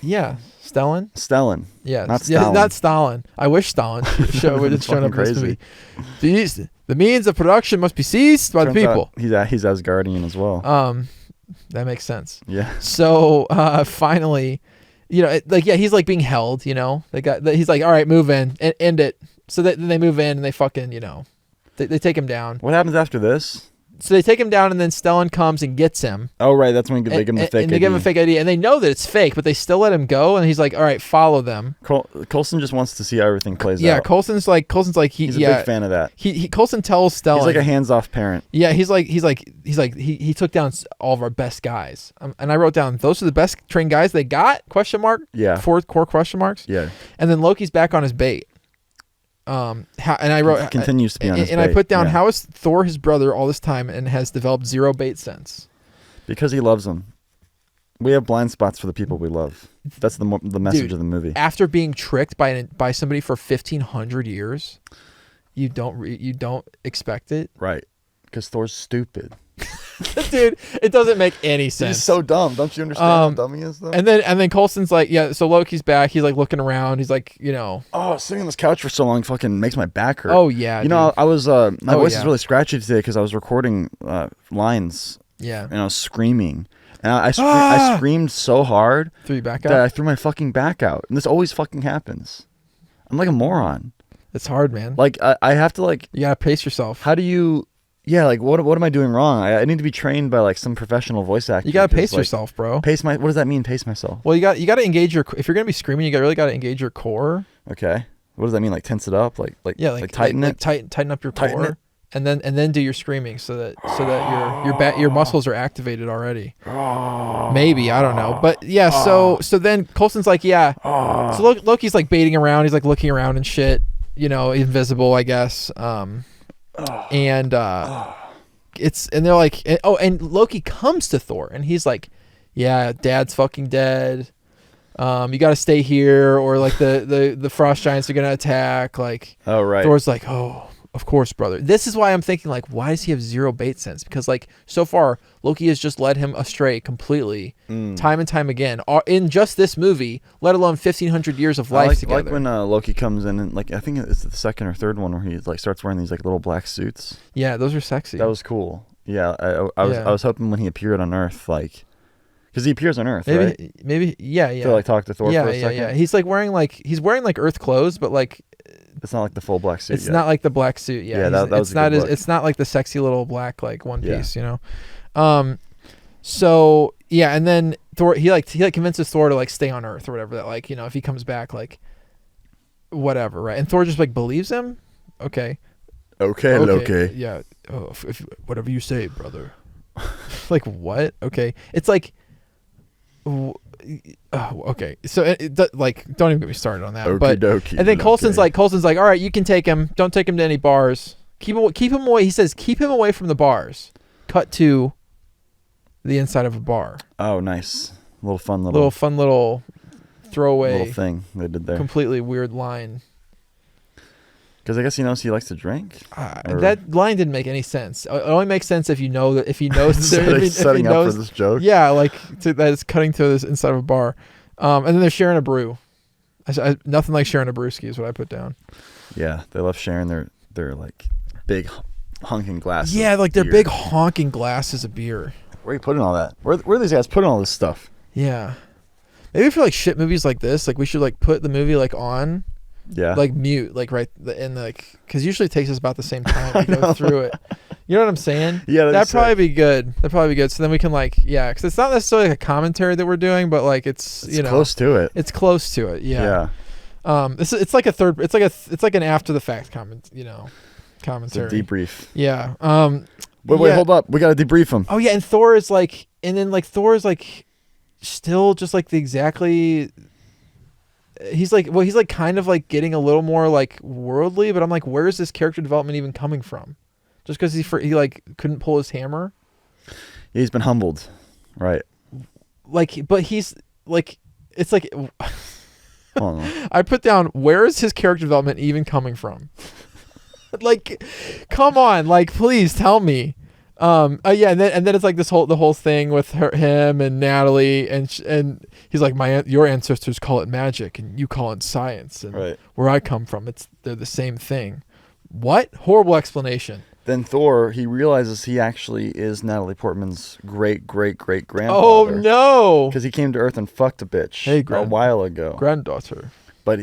Yeah. Stellan. Yeah. Not Stalin. Yeah, not Stalin. I wish Stalin would have shown up crazy. The means of production must be seized by the people. He's Asgardian as well. That makes sense. Yeah. So finally, you know, he's like being held, you know. He's like, all right, move in and end it. So then they move in and they fucking, you know, they take him down. What happens after this? So they take him down, and then Stellan comes and gets him. Oh, right. That's when they give him the fake ID. And they give him a fake ID, and they know that it's fake, but they still let him go. And he's like, "All right, follow them." Coulson just wants to see how everything plays out. Yeah, Coulson's like he's a big fan of that. Coulson tells Stellan, he's like a hands-off parent. Yeah, he took down all of our best guys, and I wrote down those are the best trained guys they got? Question mark. Yeah. 4 core question marks. Yeah. And then Loki's back on his bait. And I wrote continues to be on his bait. I put down how is Thor his brother all this time and has developed zero bait sense? Because he loves them. We have blind spots for the people we love. That's the message of the movie. After being tricked by somebody for 1,500 years, you don't expect it, right? Because Thor's stupid. Dude, it doesn't make any sense. He's so dumb. Don't you understand how dumb he is, though? And then Coulson's like, yeah, so Loki's back. He's like looking around. He's like, you know. Oh, sitting on this couch for so long fucking makes my back hurt. Oh, yeah. You know, I was, my voice is really scratchy today because I was recording lines. Yeah. And I was screaming. And I screamed so hard. Threw your back out? That I threw my fucking back out. And this always fucking happens. I'm like a moron. It's hard, man. Like, I have to, like. You gotta pace yourself. How do you. Yeah, like what am I doing wrong? I need to be trained by like some professional voice actor. You gotta pace yourself, bro. What does that mean? Pace myself. Well, you gotta engage your. If you're gonna be screaming, really gotta engage your core. Okay. What does that mean? Like tense it up, like tighten it, tighten up your core, and then do your screaming so that your muscles are activated already. Maybe, I don't know, but yeah. So then Coulson's like, yeah. So Loki's like baiting around. He's like looking around and shit. You know, invisible, I guess. And they're like, and Loki comes to Thor and he's like, yeah, Dad's fucking dead. You got to stay here or like the frost giants are going to attack. Like, oh, right. Thor's like, oh, of course, brother. This is why I'm thinking like, why does he have zero bait sense? Because like so far Loki has just led him astray completely time and time again in just this movie, let alone 1,500 years of life together. Like when Loki comes in and like, I think it's the second or third one where he like starts wearing these like little black suits. Yeah. Those are sexy. That was cool. Yeah. I was hoping when he appeared on Earth, like, because he appears on Earth, right? Maybe, yeah. To like talk to Thor for a second. Yeah. He's like wearing like Earth clothes, but like it's not like the full black suit. It's not like the black suit. Yeah, that was it's not like the sexy little black like one piece, you know. So yeah, and then Thor he convinces Thor to like stay on Earth or whatever. That like, you know, if he comes back, like whatever, right? And Thor just like believes him. Okay, Loki. Yeah. Oh, if whatever you say, brother. Like what? Okay, it's like. Oh, okay. So like, don't even get me started on that. Okey-dokey, and then Coulson's like, all right, you can take him. Don't take him to any bars. Keep him away. He says, keep him away from the bars. Cut to the inside of a bar. Oh, nice. Little fun Little throwaway little thing they did there. completely weird line. Because I guess he knows he likes to drink. That line didn't make any sense. It only makes sense if you know that if he knows setting up for this joke. Yeah, like that it's cutting to this inside of a bar, and then they're sharing a brew. Nothing like sharing a brewski is what I put down. Yeah, they love sharing their like big honking glasses. Yeah, like their big honking glasses of beer. Where are you putting all that? Where are these guys putting all this stuff? Yeah, maybe for like shit movies like this, like we should like put the movie like on. Yeah. Like mute, like right in like, because usually it takes us about the same time to go through it. You know what I'm saying? Yeah. That'd probably be good. So then we can like, yeah, because it's not necessarily like a commentary that we're doing, but like it's you know close to it. It's close to it. Yeah. It's like it's like an after the fact commentary. It's a debrief. Yeah. Wait, hold up. We gotta debrief him. Oh yeah, and Thor is like, still just like he's like kind of like getting a little more like worldly, but I'm like, where is this character development even coming from? Just because he like couldn't pull his hammer? Yeah, he's been humbled, right? Like, but he's like, it's like, I put down, where is his character development even coming from? Like, come on, like, please tell me. Yeah, and then it's like the whole thing with him and Natalie, and he's like, your ancestors call it magic, and you call it science, and right. Where I come from, they're the same thing. What horrible explanation? Then Thor, he realizes he actually is Natalie Portman's great grandfather. Oh no! Because he came to Earth and fucked a bitch a while ago. Granddaughter. But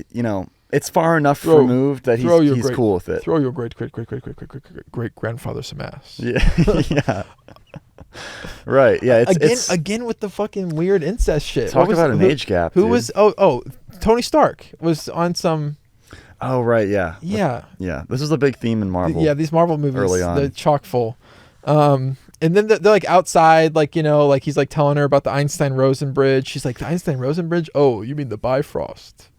it's far enough removed that he's cool with it. Throw your great grandfather some ass. Yeah, yeah. Right. Yeah. It's again with the fucking weird incest shit. Talk about an age gap. Who dude. was? Oh, Tony Stark was on some. Oh right, yeah. Yeah. Yeah. This is a big theme in Marvel. Yeah, these Marvel movies early on. they're chock full. And then they're like outside, like, like he's like telling her about the Einstein-Rosen bridge. She's like, the Einstein-Rosen bridge? Oh, you mean the Bifrost?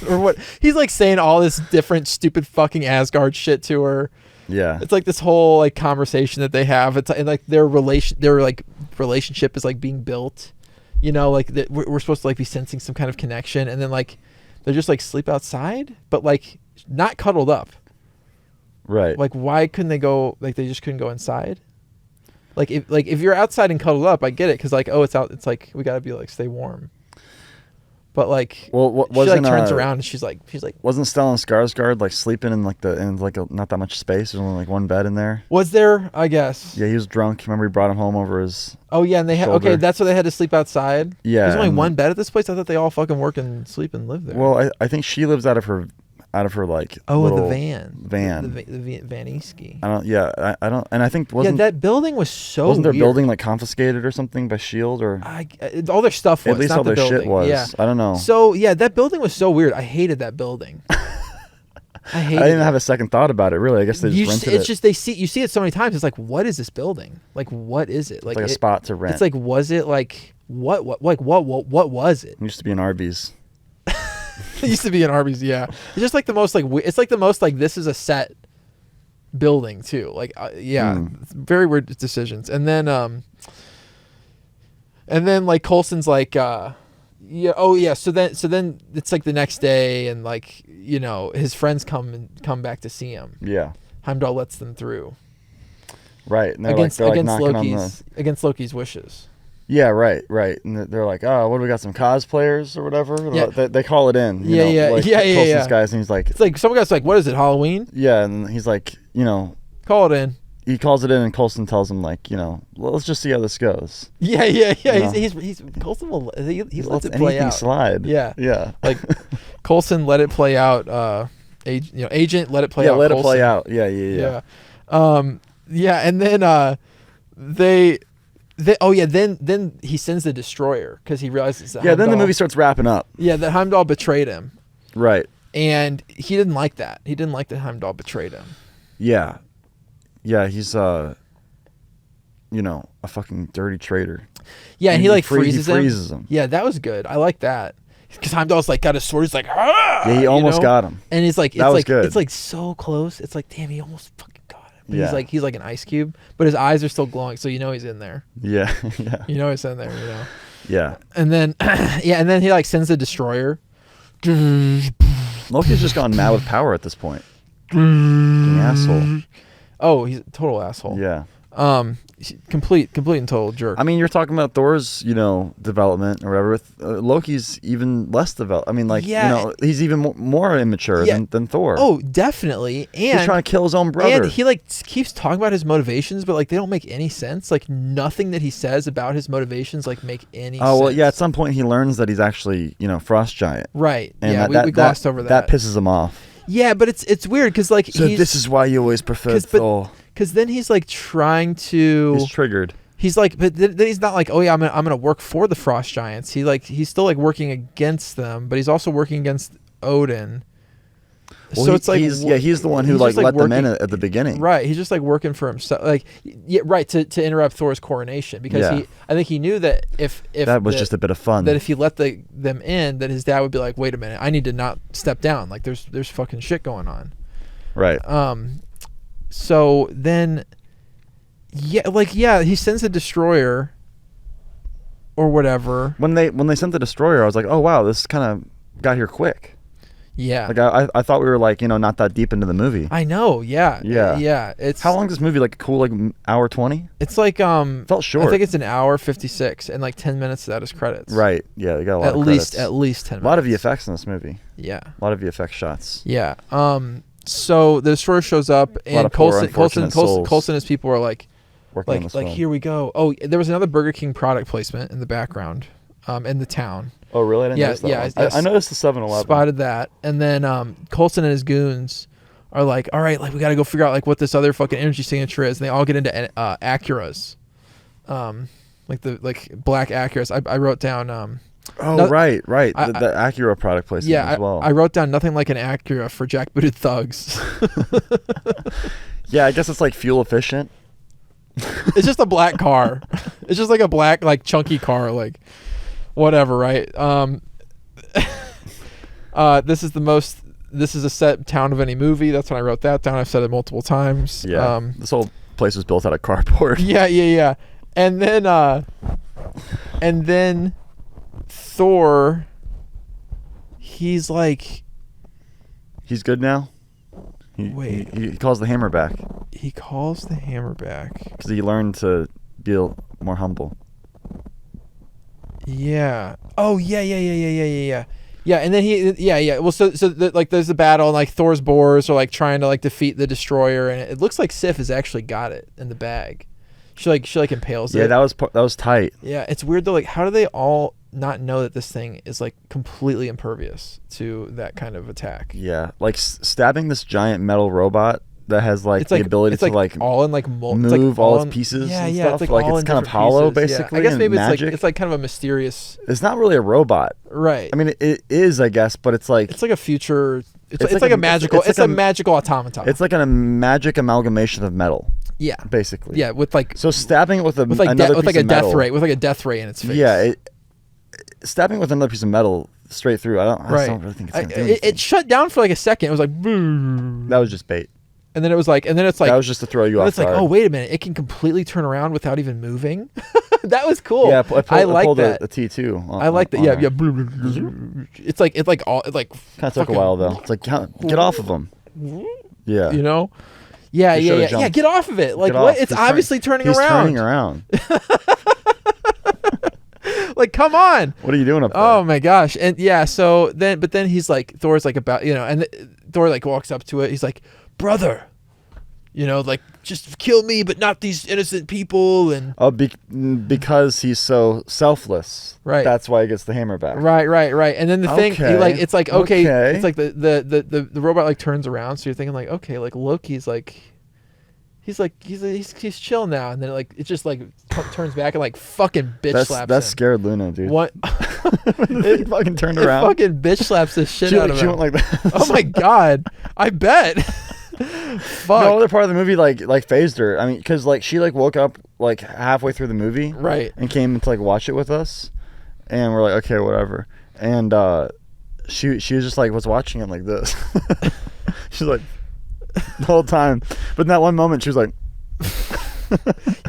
Or what? He's like saying all this different stupid fucking Asgard shit to her. Yeah. It's like this whole like conversation that they have. It's and like their relationship is like being built. Like we're supposed to like be sensing some kind of connection, and then like they're just like sleep outside, but like not cuddled up. Right. Like why couldn't they go? Like they just couldn't go inside. Like if you're outside and cuddled up, I get it, because like, oh, it's out. It's like we gotta be like stay warm. But like, she like turns around and she's like, wasn't Stellan Skarsgård like sleeping in not that much space? There's only like one bed in there. Was there? I guess. Yeah, he was drunk. Remember, he brought him home over his. Oh yeah, and they had that's why they had to sleep outside. Yeah, there's only one bed at this place. I thought they all fucking work and sleep and live there. Well, I think she lives out of her like the van the Vanisky. I don't, and I think wasn't that building was so wasn't their weird. Building like confiscated or something by Shield, or all their stuff was, at least not all the their building. shit was. Yeah. I don't know. So yeah, that building was so weird. I hated that building. I didn't have a second thought about it, really. I guess they just rented it. It's just you see it so many times. It's like, what is this building? Like, what is it? Like a spot to rent. It's like, was it like what was it? It used to be an Arby's. It used to be an Arby's, yeah. It's just like the most like it's like the most like this is a set building too. Like very weird decisions. And then like Coulson's like so then it's like the next day, and like his friends come back to see him. Yeah. Heimdall lets them through. Right. And against Loki's wishes. Yeah, right. And they're like, oh, what do we got, some cosplayers or whatever? Yeah. They call it in. Coulson's guys, and he's like... It's like, some guy's like, what is it, Halloween? Yeah, and he's like, call it in. He calls it in, and Coulson tells him, like, let's just see how this goes. Yeah. He's Coulson will... He lets it play out. Slide. Yeah. Like, Coulson let it play out. Agent let it play out. Yeah, let Coulson. it play out. Yeah. And then then he sends the destroyer because he realizes that then the movie starts wrapping up. Yeah, that Heimdall betrayed him. Right. And he didn't like that. He didn't like that Heimdall betrayed him. Yeah. Yeah, he's a fucking dirty traitor. Yeah, and he like freezes him. Yeah, that was good. I like that. Because Heimdall's like got his sword. He's like, ah! Yeah, he almost got him. And it's like, that was good. It's like so close. It's like, damn, he almost fucking got him. But Yeah. he's like an ice cube, but his eyes are still glowing, so you know he's in there. Yeah. Yeah. You know he's in there. You know. Yeah. And then and then he like sends the destroyer. Loki's just gone mad with power at this point. Fucking asshole. Oh, he's a total asshole. Yeah. Complete and total jerk. I mean, you're talking about Thor's, development or whatever. With Loki's even less developed. I mean, like, he's even more immature than Thor. Oh, definitely. And he's trying to kill his own brother. And he like keeps talking about his motivations, but like they don't make any sense. Like nothing that he says about his motivations like make any sense. Oh, well, yeah. At some point, he learns that he's actually, Frost Giant. Right. And yeah, we glossed over that. That pisses him off. Yeah, but it's weird because like so this is why you always prefer Thor. Because then he's like trying to. He's triggered. He's like, but then he's not like, oh yeah, I'm gonna work for the Frost Giants. He's still like working against them, but he's also working against Odin. Well, so it's like he's the one who like let them in at the beginning. Right. He's just like working for himself. Like right to interrupt Thor's coronation because I think he knew that if that was just a bit of fun. That if he let them in, that his dad would be like, wait a minute, I need to not step down. Like there's fucking shit going on. Right. So then, he sends a destroyer, or whatever. When they sent the destroyer, I was like, oh wow, this kind of got here quick. Yeah. Like I thought we were like not that deep into the movie. I know. Yeah. Yeah. Yeah. It's how long is this movie? Like a cool hour 20. It's like felt short. I think it's an hour 56, and like 10 minutes of that is credits. Right. Yeah. They got a lot of credits. At least 10 minutes. A lot of VFX in this movie. Yeah. A lot of VFX shots. Yeah. So the destroyer shows up, and Coulson and his people are like, working on this film. Here we go. Oh, there was another Burger King product placement in the background, in the town. Oh, really? I didn't notice that. Yeah. I noticed the 7-Eleven. Spotted that, and then Coulson and his goons are like, all right, like we got to go figure out like what this other fucking energy signature is, and they all get into Acuras, like black Acuras. I wrote down. Right. The Acura product placement as well. I wrote down nothing like an Acura for jackbooted thugs. Yeah, I guess it's like fuel efficient. It's just a black car. It's just like a black, like chunky car, like whatever, right? This is a set town of any movie. That's when I wrote that down. I've said it multiple times. Yeah. This whole place was built out of cardboard. Yeah. And then Thor, he's like, he's good now. He calls the hammer back. He calls the hammer back because he learned to be more humble. Yeah. Oh yeah. Yeah, and then well, so like there's a battle, and like Thor's boars are like trying to like defeat the destroyer, and it looks like Sif has actually got it in the bag. She impales it. Yeah, that was tight. Yeah, it's weird though. Like, how do they all not know that this thing is like completely impervious to that kind of attack? Yeah, like stabbing this giant metal robot that has like the ability to like all in like move all its pieces. Yeah, and yeah. stuff. It's like it's kind of hollow, pieces. basically. Yeah. I guess maybe magic. it's like kind of a mysterious. It's not really a robot, right? I mean, it is, I guess, but it's like a future. It's like a magical. It's a magical automaton. It's like a magic amalgamation of metal. Yeah, basically. Yeah, with like stabbing it with a death ray in its face. Yeah, stabbing with another piece of metal straight through. I don't really think it's gonna do anything. It shut down for like a second. It was like, boom. That was just bait. And then it's like that was just to throw you off. It's like, oh wait a minute, it can completely turn around without even moving. That was cool. Yeah, I like that. The T2. I like that. Yeah. It's like kind of took a while though. It's like get off of them. Yeah. You know. Yeah. Get off of it. Like what? It's obviously turning around. He's turning around. Like, come on. What are you doing up there? Oh my gosh. And yeah, so then he's like, Thor's like about, and Thor like walks up to it. He's like, brother, like just kill me, but not these innocent people. And because he's so selfless. Right. That's why he gets the hammer back. Right. And then the thing, it's like, okay. It's like the robot like turns around. So you're thinking like, okay, like Loki's like, he's chill now, and then like it just like turns back and like fucking bitch slaps him. That scared Luna, dude. What? It fucking turned around. It fucking bitch slaps the shit out of him. She went like that. Oh my god! I bet. Fuck. No other part of the movie like phased her. I mean, because like she like woke up like halfway through the movie, right, and came to like watch it with us, and we're like, okay, whatever. And she was just like was watching it like this. She's like. the whole time. But in that one moment, she was like,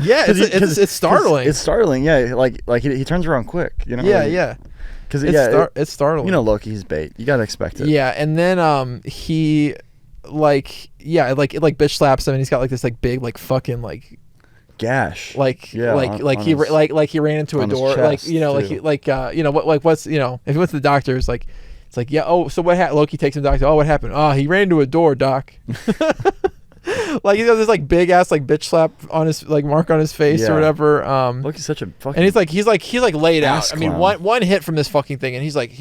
Yeah, it's startling. It's startling, yeah. Like he turns around quick, you know. Yeah. Because It's startling. You know, Loki's bait. You gotta expect it. Yeah, and then he like bitch slaps him, and he's got like this like big like fucking like gash. Like he ran into a door, like you know, too. what's you know, if he went to the doctor, it's like yeah, oh, so what happened? Loki takes him to the doctor. Oh, what happened? Oh, he ran into a door, doc. Like he's got this like big ass like bitch slap on his like mark on his face or whatever. Loki's such a fucking. And he's like laid out. I mean, clown. one hit from this fucking thing, and he's like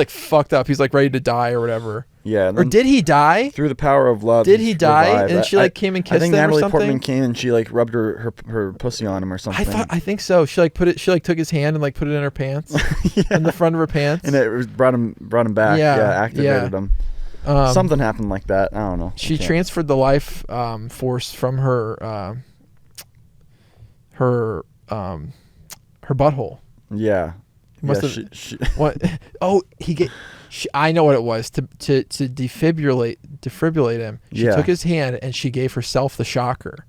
fucked up. He's like ready to die or whatever. Yeah. Or did he die? Through the power of love. Did he die? Revived. And she like came and kissed him or something. I think Natalie Portman came and she like rubbed her pussy on him or something. I think so. She like took his hand and like put it in her pants, in the front of her pants, and it brought him back. Yeah, activated him. Something happened like that. I don't know. She transferred the life force from her butthole. Yeah. What? Oh, I know what it was to defibrillate him. She took his hand and she gave herself the shocker.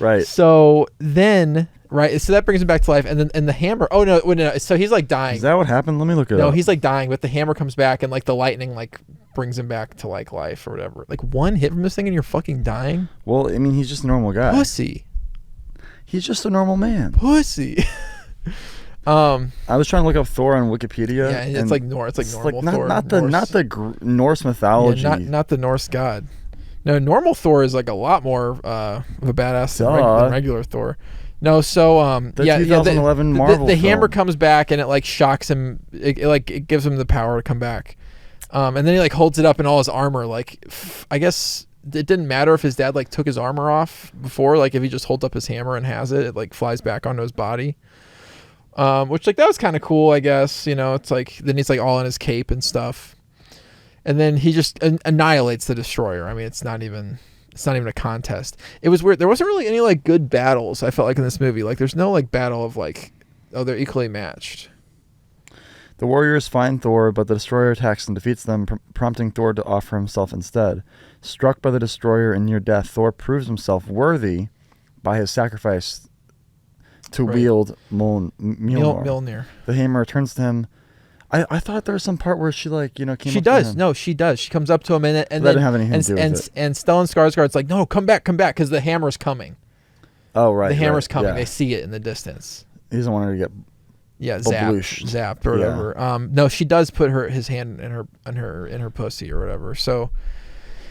Right. So then, so that brings him back to life, and then the hammer. Oh no! So he's like dying. Is that what happened? Let me look it up. No, he's like dying, but the hammer comes back, and like the lightning like brings him back to like life or whatever. Like one hit from this thing, and you're fucking dying. Well, I mean, he's just a normal guy. Pussy. He's just a normal man. Pussy. I was trying to look up Thor on Wikipedia. Yeah, and it's like normal Thor. Not the Norse mythology. Yeah, not the Norse god. No, normal Thor is like a lot more of a badass than regular Thor. No, so the 2011 Marvel the hammer film. comes back and it like shocks him. It gives him the power to come back, and then he like holds it up in all his armor. Like I guess it didn't matter if his dad like took his armor off before. Like if he just holds up his hammer and has it, it like flies back onto his body. Which like that was kind of cool, I guess. You know, it's like then he's like all in his cape and stuff, and then he just annihilates the destroyer. I mean, it's not even a contest. It was weird. There wasn't really any like good battles, I felt like, in this movie. Like there's no like battle of like, oh, they're equally matched. The warriors find Thor, but the destroyer attacks and defeats them, prompting Thor to offer himself instead. Struck by the destroyer in near death, Thor proves himself worthy by his sacrifice to wield Mjolnir. The hammer returns to him. I thought there was some part where she like, you know, came up to him. No, she does. She comes up to him and that didn't have anything to do with it. And Stellan Skarsgård's like, no, come back, because the hammer's coming. Oh, right. The hammer's coming. Yeah. They see it in the distance. He doesn't want her to get zapped or whatever. Yeah. No, she does put his hand in her pussy or whatever. So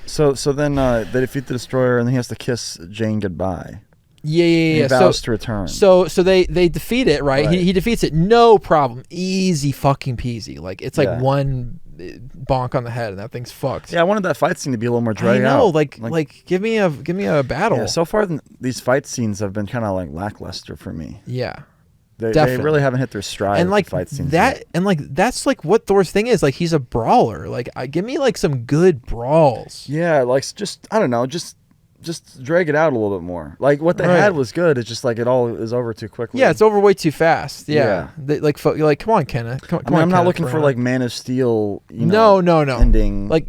then they defeat the destroyer, and then he has to kiss Jane goodbye. Yeah. He vows to return. So they defeat it, right? He defeats it, no problem, easy fucking peasy. Like it's like one bonk on the head, and that thing's fucked. Yeah, I wanted that fight scene to be a little more dragged out. I know, like give me a battle. Yeah, so far these fight scenes have been kind of like lackluster for me. Yeah. They really haven't hit their stride. And like fight scenes that, yet. and like that's like what Thor's thing is. Like he's a brawler. Like give me like some good brawls. Yeah, like just I don't know, just drag it out a little bit more. Like what they had was good. It's just like it all is over too quickly. Yeah, it's over way too fast. Yeah. Like come on, Kenneth. Come on, I'm not looking for like Man of Steel. No. Ending. Like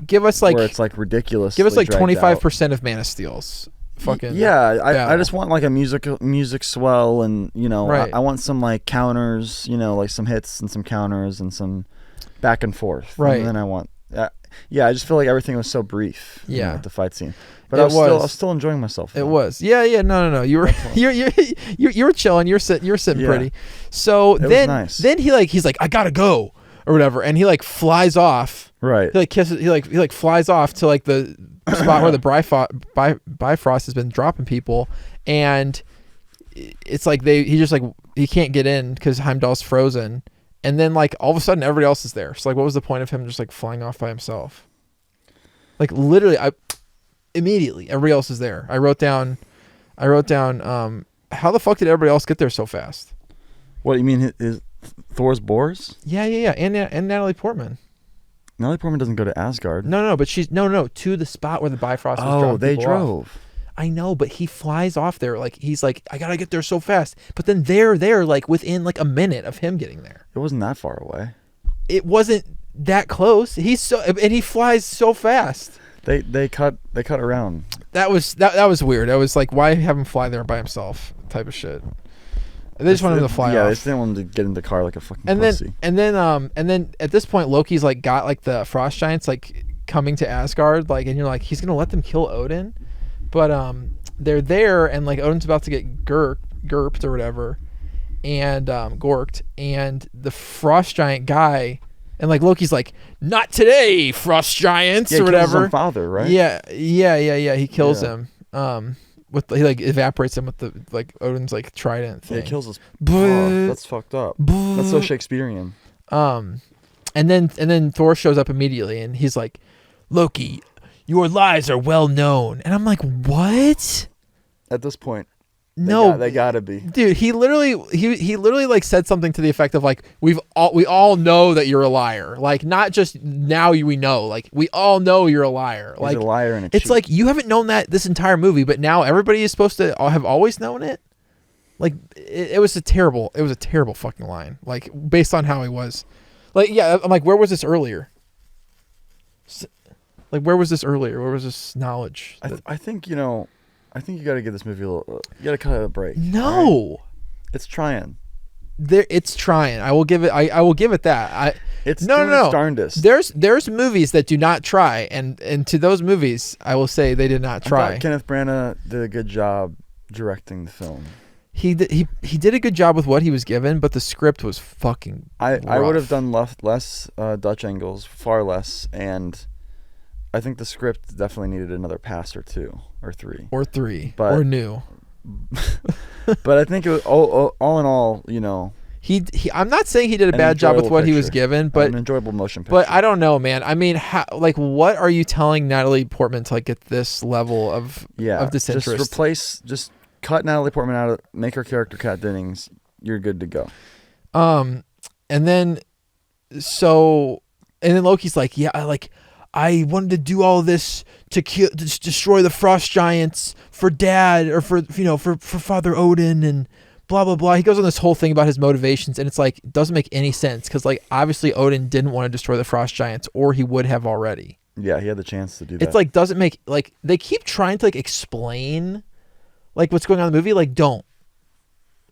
give us like where it's like ridiculous. Give us like 25% of Man of Steel's. Fucking I just want like a music swell, and you know I want some like counters, you know, like some hits and some counters and some back and forth. Right. And then I want I just feel like everything was so brief. Yeah. You know, with the fight scene. But I was still enjoying myself. It was. Yeah. No. You were you were chilling. You're sitting pretty. So then nice. Then he's like I gotta go or whatever, and he like flies off. Right. He like kisses. He like flies off to like the spot where the Bifrost has been dropping people, and it's like he can't get in because Heimdall's frozen, and then like all of a sudden everybody else is there. So like, what was the point of him just like flying off by himself? Like literally, immediately everybody else is there. I wrote down how the fuck did everybody else get there so fast? What you mean? Is Thor's boars? Yeah, and Natalie Portman. Natalie Portman doesn't go to Asgard. No, but she's to the spot where the Bifrost was dropping. Oh, they people drove. Off. I know, but he flies off there. Like he's like, I gotta get there so fast. But then they're there like within like a minute of him getting there. It wasn't that far away. It wasn't that close. And he flies so fast. They cut around. That was weird. I was like, why have him fly there by himself? Type of shit. They just wanted him to fly off. Yeah, they just didn't want him to get in the car like a fucking pussy. And then at this point, Loki's like got like the frost giants like coming to Asgard, like, and you're like, he's gonna let them kill Odin, but they're there, and like Odin's about to get gurped or whatever, and gorked, and the frost giant guy, and like Loki's like, not today, frost giants, or whatever. Kills his own father, right? Yeah. He kills him. He like evaporates him with the like Odin's like trident thing. Yeah, he kills us. Oh, that's fucked up. That's so Shakespearean. And then Thor shows up immediately, and he's like, Loki, your lies are well known. And I'm like, what? At this point, no, they gotta be. Dude, he literally like said something to the effect of like, we all know that you're a liar. Like, not just now we know, like we all know you're a liar. He's like a liar and a it's cheat. like, you haven't known that this entire movie, but now everybody is supposed to have always known it. Like it was a terrible fucking line. Like, based on how he was. Like, yeah, I'm like, where was this earlier? Like, where was this earlier? Where was this knowledge? I think you got to give this movie a little. You got to cut it a break. No, right? It's trying. It's trying. I will give it. I will give it that. It's no. its darndest. There's movies that do not try, and to those movies, I will say they did not try. I thought Kenneth Branagh did a good job directing the film. He did a good job with what he was given, but the script was fucking. I would have done less Dutch angles, far less, and I think the script definitely needed another pass or two or three or new. But I think it was all in all, he I'm not saying he did a bad job with what he was given, but an enjoyable motion picture. But I don't know, man. I mean, what are you telling Natalie Portman to like get this level of disinterest? Just cut Natalie Portman out, make her character Kat Dennings. You're good to go. And then Loki's like, yeah, I wanted to do all this to destroy the frost giants for Dad, or for Father Odin, and blah blah blah. He goes on this whole thing about his motivations, and it's like, it doesn't make any sense, because like obviously Odin didn't want to destroy the frost giants, or he would have already. Yeah, he had the chance to do that. It's like, doesn't make, like, they keep trying to like explain like what's going on in the movie. Like, don't.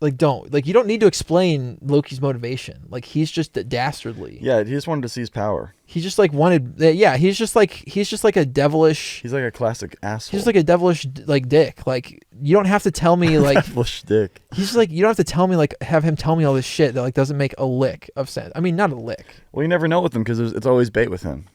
You don't need to explain Loki's motivation. Like, he's just dastardly. Yeah, he just wanted to see his power. He just like wanted. Yeah, he's just like a devilish. He's like a classic asshole. He's just like a devilish like dick. Like, you don't have to tell me like devilish dick. He's just like, you don't have to tell me, like, have him tell me all this shit that like doesn't make a lick of sense. I mean, not a lick. Well, you never know with him, because it's always bait with him.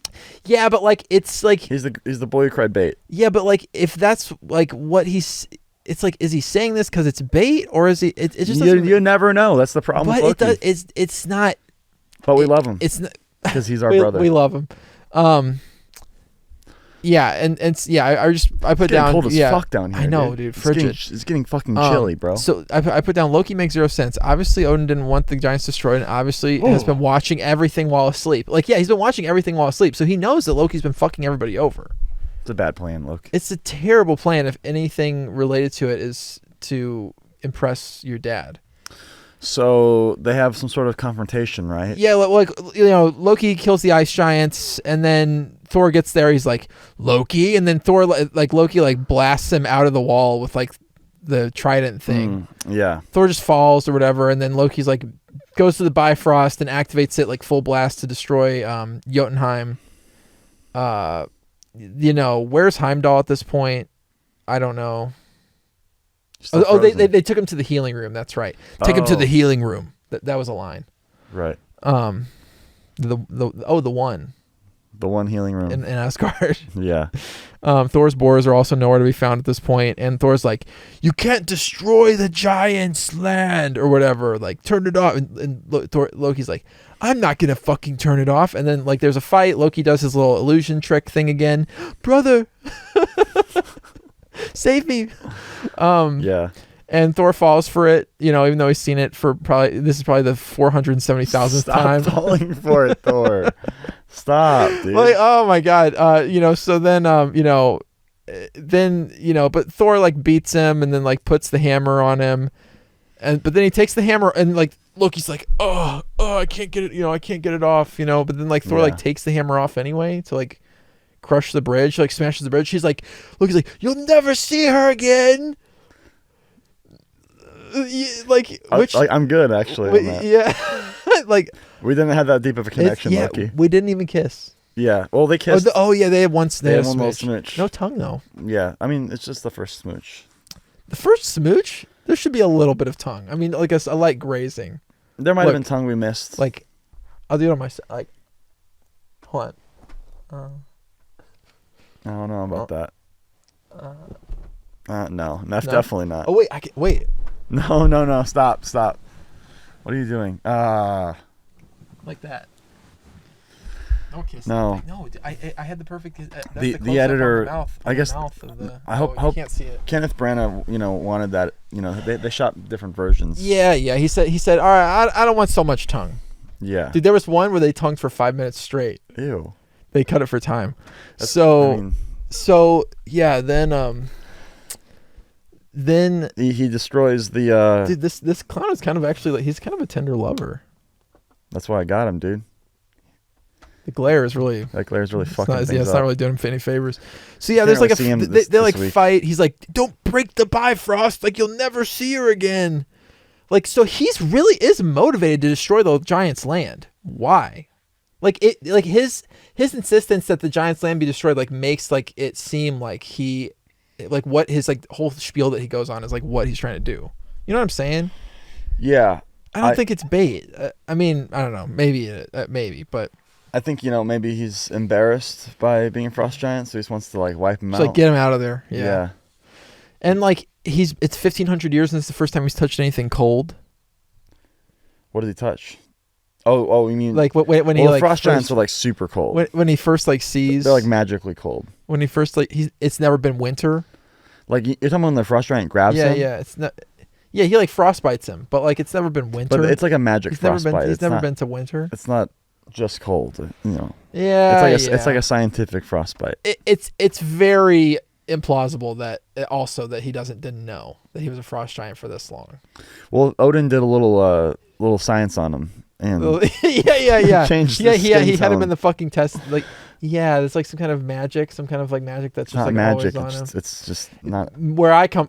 Yeah, but like, it's like he's the boy who cried bait. Yeah, but like, if that's like what he's. It's like, is he saying this because it's bait, or is he? It just you never know. That's the problem. But it's not. But we love him. It's not because he's our brother. We love him. Yeah, and I put down. Cold as fuck down here. I know, dude. Frigid. It's getting fucking chilly, bro. So I put down, Loki makes zero sense. Obviously, Odin didn't want the giants destroyed, and obviously has been watching everything while asleep. Like, yeah, he's been watching everything while asleep, so he knows that Loki's been fucking everybody over. It's a bad plan, Loki. It's a terrible plan if anything related to it is to impress your dad. So they have some sort of confrontation, right? Yeah, like, Loki kills the ice giants, and then Thor gets there. He's like, Loki, and then Thor, like, Loki, like, blasts him out of the wall with like the trident thing. Yeah. Thor just falls or whatever, and then Loki's like, goes to the Bifrost and activates it like full blast to destroy Jotunheim. Where's Heimdall at this point? I don't know. They took him to the healing room. That's right. Take him to the healing room. That was a line. Right. The one healing room in Asgard. Yeah. Thor's boars are also nowhere to be found at this point, and Thor's like, you can't destroy the giants' land or whatever. Like, turn it off. And Loki's like, I'm not gonna fucking turn it off. And then like, there's a fight. Loki does his little illusion trick thing again. Brother, save me. Yeah. And Thor falls for it, even though he's seen it for this is probably the 470,000th time. Stop falling for it, Thor. Stop, dude. Like, oh my God. So then, but Thor like beats him and then like puts the hammer on him. But then he takes the hammer and like Loki's like, oh, I can't get it, I can't get it off, but then like Thor like takes the hammer off anyway to like crush the bridge, like smashes the bridge. She's like, Loki's like, you'll never see her again. I'm good actually on that. Yeah. Like we didn't have that deep of a connection, Loki. We didn't even kiss. Yeah, well they kissed. They had one little smooch. No tongue though. Yeah, I mean it's just the first smooch. The first smooch, there should be a little bit of tongue. I mean, like a light grazing. There might have been tongue we missed. Like, I'll do it on my like. Hold on. I don't know about that. No, definitely not. Oh wait, wait. No, stop. What are you doing? Like that. Don't kiss. No. No, I had the perfect. The editor. I guess. I hope. You can't see it. Kenneth Branagh, wanted that. They shot different versions. Yeah. He said, all right, I don't want so much tongue. Yeah. Dude, there was one where they tongued for 5 minutes straight. Ew. They cut it for time. Then he destroys the. Dude, this clown is kind of actually like he's kind of a tender lover. That's why I got him, dude. The glare is really fucking things up. It's not really doing him any favors. So yeah, there's like they like fight. He's like, don't break the Bifrost, like you'll never see her again. Like, so he's really is motivated to destroy the giant's land. Why? Like his insistence that the giant's land be destroyed like makes like it seem like what his like whole spiel that he goes on is like what he's trying to do. You know what I'm saying? Yeah. I don't think it's bait. I mean, I don't know. Maybe, but I think maybe he's embarrassed by being a frost giant, so he just wants to like wipe him out. Like get him out of there. Yeah. And like it's 1,500 years, and it's the first time he's touched anything cold. What did he touch? Oh, you mean like when he like frost giants are like super cold. When he first like sees, they're like magically cold. When he first like it's never been winter. Like you're talking about when the frost giant grabs him. Yeah, it's not. Yeah, he like frostbites him, but like it's never been winter. But it's like a magic frostbite. He's never been to winter. It's not just cold, Yeah, it's like a scientific frostbite. It's very implausible that he didn't know that he was a frost giant for this long. Well, Odin did a little science on him and yeah changed. He had him in the fucking test. Like there's like some kind of magic that's just not like magic. always on him. It's just not where I come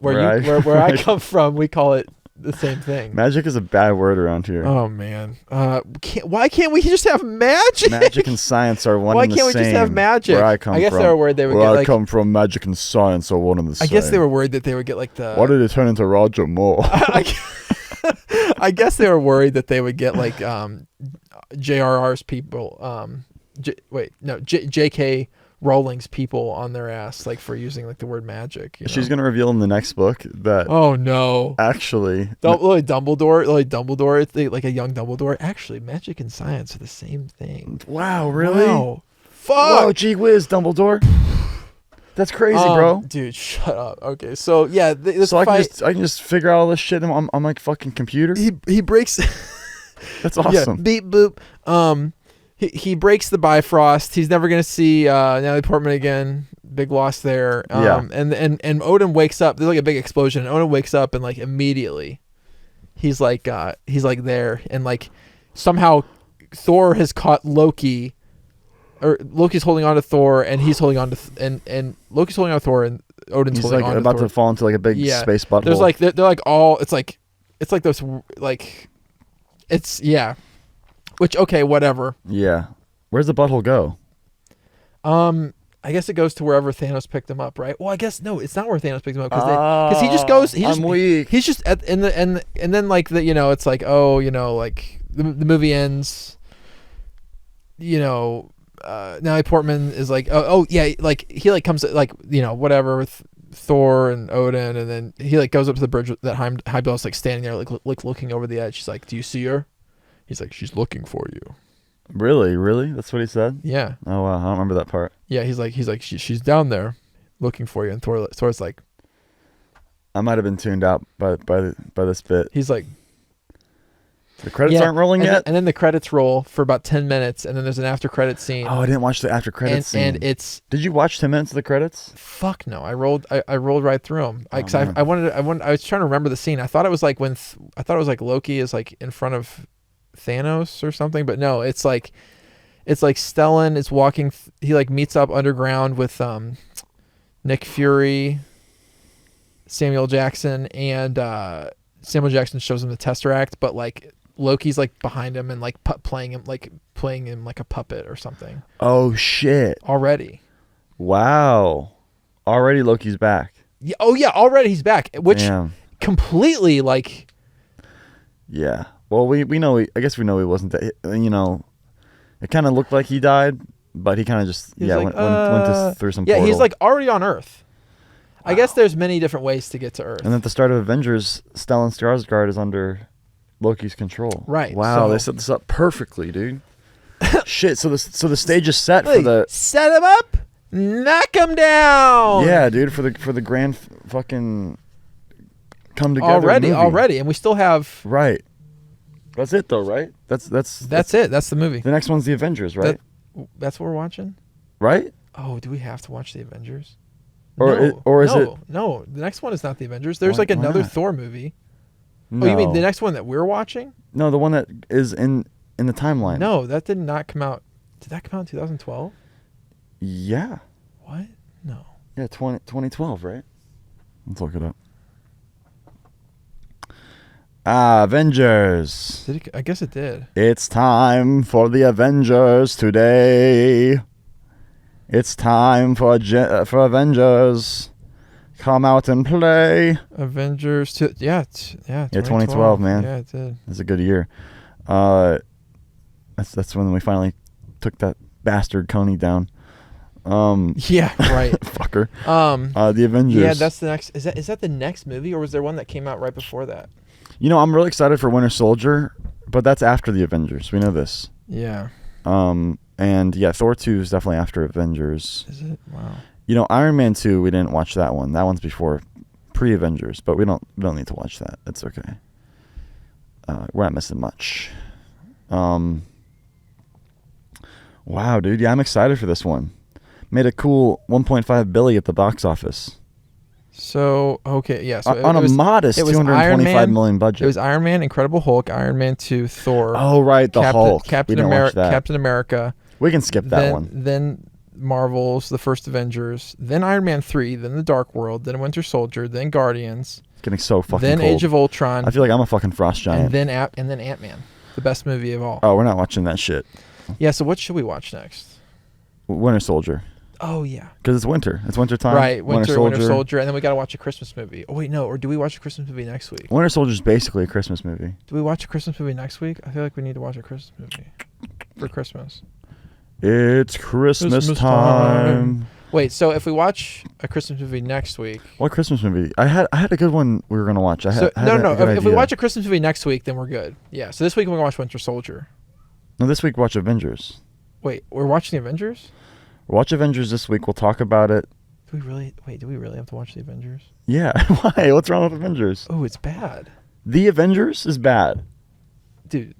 from. We call it the same thing. Magic is a bad word around here. Oh man, why can't we just have magic? Magic and science are one and the same. Why can't we just have magic? Where I come from. I guess they were worried they would where get I like. come from, magic and science are one and the same. I guess they were worried that they would get like the. Why did it turn into Roger Moore? I guess they were worried that they would get like JRR's people. J.K. Rowling's people on their ass like for using like the word magic. She's gonna reveal in the next book that. Oh no! Actually, Dumbledore, it's like a young Dumbledore. Actually, magic and science are the same thing. Wow, really? Wow. Fuck! Whoa, gee whiz, Dumbledore. That's crazy, bro. Dude, shut up. Okay, so yeah, this so fight. I can just figure out all this shit on my fucking computer. He breaks. That's awesome. Yeah, beep boop. He breaks the Bifrost. He's never gonna see Natalie Portman again. Big loss there. And Odin wakes up. There's like a big explosion. And Odin wakes up and like immediately, he's like there and like somehow Thor has caught Loki, or Loki's holding on to Thor and he's holding on to and Loki's holding on to Thor and Odin's holding on to Thor. He's about to fall into like a big space butthole. There's like they're like all it's like those like it's yeah. Which okay, whatever. Yeah, where's the butthole go? I guess it goes to wherever Thanos picked him up, right? Well, I guess no, it's not where Thanos picked him up because he just goes. I'm weak. He's just at and then like the it's like like the movie ends. Natalie Portman is like yeah, like he like comes like whatever with Thor and Odin, and then he like goes up to the bridge that Heimdall's like standing there like looking over the edge. She's like, "Do you see her?" He's like, "She's looking for you." Really? That's what he said? Yeah. Oh wow, I don't remember that part. Yeah, he's like, she's down there, looking for you, and Thor's like, I might have been tuned out by this bit. He's like, The credits aren't rolling yet? And then the credits roll for about 10 minutes, and then there's an after credit scene. Oh, I didn't watch the after credits scene. And it's... Did you watch 10 minutes of the credits? Fuck no. I rolled right through them. I was trying to remember the scene. I thought it was like Loki is like in front of Thanos or something, but no, it's like Stellan is walking. He like meets up underground with Nick Fury, Samuel Jackson, and Samuel Jackson shows him the Tesseract, but like Loki's like behind him and like playing him like a puppet or something. Oh shit! Already. Wow. Already Loki's back. Yeah. Oh yeah. Already he's back. Which completely like. Yeah. Well, we know. I guess we know he wasn't that. You know, it kind of looked like he died, but he kind of just went through some. Yeah, portal. he's like already on Earth. Wow. I guess there's many different ways to get to Earth. And at the start of Avengers, Stellan Skarsgård is under Loki's control. Right. Wow, they set this up perfectly, dude. Shit. So the stage is set for the set him up, knock him down. Yeah, dude. For the grand fucking come together movie. already, and we still have right. That's it though, right? That's it. That's the movie. The next one's the Avengers, right? That's what we're watching. Right? Oh, do we have to watch the Avengers? Or is it? No, the next one is not the Avengers. There's like another Thor movie. No. Oh, you mean the next one that we're watching? No, the one that is in the timeline. No, that did not come out. Did that come out in 2012? Yeah. What? No. Yeah, 2012, right? Let's look it up. Avengers. Did it, I guess it did. It's time for the Avengers today. It's time for Avengers. Come out and play. Avengers. 2012, man. Yeah, it did. It's a good year. That's when we finally took that bastard Coney down. Yeah, right. Fucker. The Avengers. Yeah, that's the next. Is that the next movie, or was there one that came out right before that? You know, I'm really excited for Winter Soldier, but that's after the Avengers. We know this. Yeah. And yeah, Thor 2 is definitely after Avengers. Is it? Wow. You know, Iron Man 2, we didn't watch that one. That one's before pre-Avengers, but we don't need to watch that. It's okay. We're not missing much. Wow, dude. Yeah, I'm excited for this one. Made a cool 1.5 billion at the box office. So, okay, yeah. So on a modest 225 million budget. It was Iron Man, Incredible Hulk, Iron Man 2, Thor. Oh, right, Hulk. Captain America. We can skip that one. Then Marvel's, the first Avengers, then Iron Man 3, then The Dark World, then Winter Soldier, then Guardians. It's getting so fucking then cold. Age of Ultron. I feel like I'm a fucking frost giant. And then Ant-Man, the best movie of all. Oh, we're not watching that shit. Yeah, so what should we watch next? Winter Soldier. Oh, yeah. Because it's winter. It's winter time. Right, Winter Soldier. And then we got to watch a Christmas movie. Oh, wait, no. Or do we watch a Christmas movie next week? Winter Soldier is basically a Christmas movie. Do we watch a Christmas movie next week? I feel like we need to watch a Christmas movie for Christmas. It's Christmas time. Wait, so if we watch a Christmas movie next week... What Christmas movie? I had a good one we were going to watch. If we watch a Christmas movie next week, then we're good. Yeah, so this week we're going to watch Winter Soldier. No, this week watch Avengers. Wait, we're watching the Avengers? Watch Avengers this week. We'll talk about it. Do we really have to watch the Avengers? Yeah. Why? What's wrong with Avengers? Oh, it's bad. The Avengers is bad. Dude.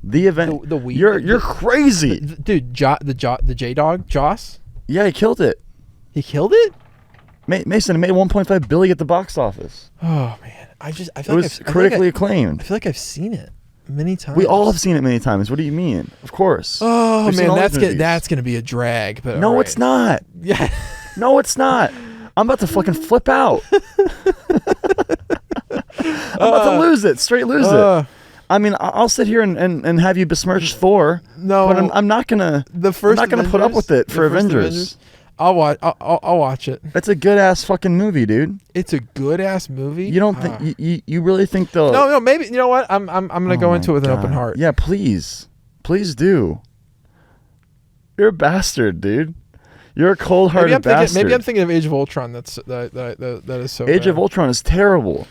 You're crazy. Dude, the J-Dog, Joss? Yeah, he killed it. He killed it? Mason, it made 1.5 billion at the box office. Oh, man. I feel it was critically acclaimed. I feel like I've seen it many times. We all have seen it many times. What do you mean? Of course. Oh, man, that's gonna be a drag. But no, it's not. Yeah. No, it's not. I'm about to fucking flip out. I'm about to lose it. Straight lose it. I mean, I'll sit here and have you besmirch Thor. No, but I'm not gonna. I'm not gonna put up with it for Avengers. I'll watch it. It's a good ass fucking movie, dude. It's a good ass movie. You don't think you really think they'll? No. Maybe you know what? I'm gonna go into it with an open heart. Yeah, please do. You're a bastard, dude. You're a cold-hearted bastard. Maybe I'm thinking of Age of Ultron. That is so. Age of Ultron is terrible.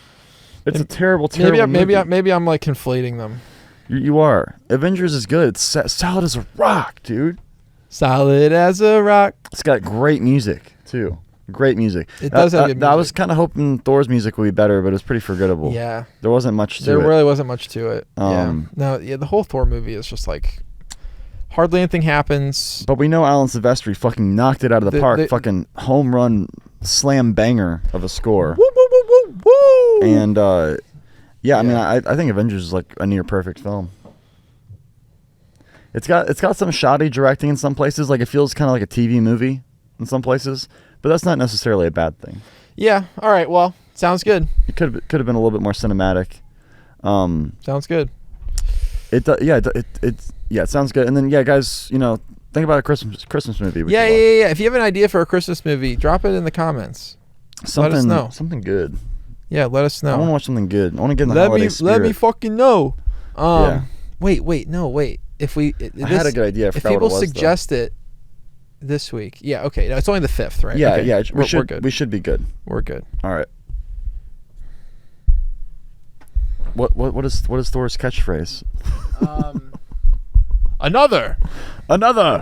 It's a terrible movie. Maybe I'm like conflating them. You are. Avengers is good. It's solid as a rock, dude. Solid as a rock. It's got great music too. Great music. It does have good music. I was kind of hoping Thor's music would be better, but it was pretty forgettable. Yeah. There wasn't much to it. There really wasn't much to it. Yeah. The whole Thor movie is just like hardly anything happens. But we know Alan Silvestri fucking knocked it out of the park. Fucking home run slam banger of a score. Woo, woo, woo, woo, woo. And I mean, I think Avengers is like a near perfect film. It's got some shoddy directing in some places. Like it feels kind of like a TV movie in some places, but that's not necessarily a bad thing. Yeah. All right. Well, sounds good. It could have been a little bit more cinematic. Sounds good. It sounds good. And then guys, think about a Christmas movie. Yeah. If you have an idea for a Christmas movie, drop it in the comments. Let us know. Something good. Yeah, let us know. I want to watch something good. I want to get in the holiday spirit. Let me fucking know. Yeah. Wait. If we, I had a good idea. If people suggest it this week, yeah, okay. No, it's only the 5th, right? Yeah, okay. yeah. We're good. We should be good. We're good. All right. What is Thor's catchphrase? Another.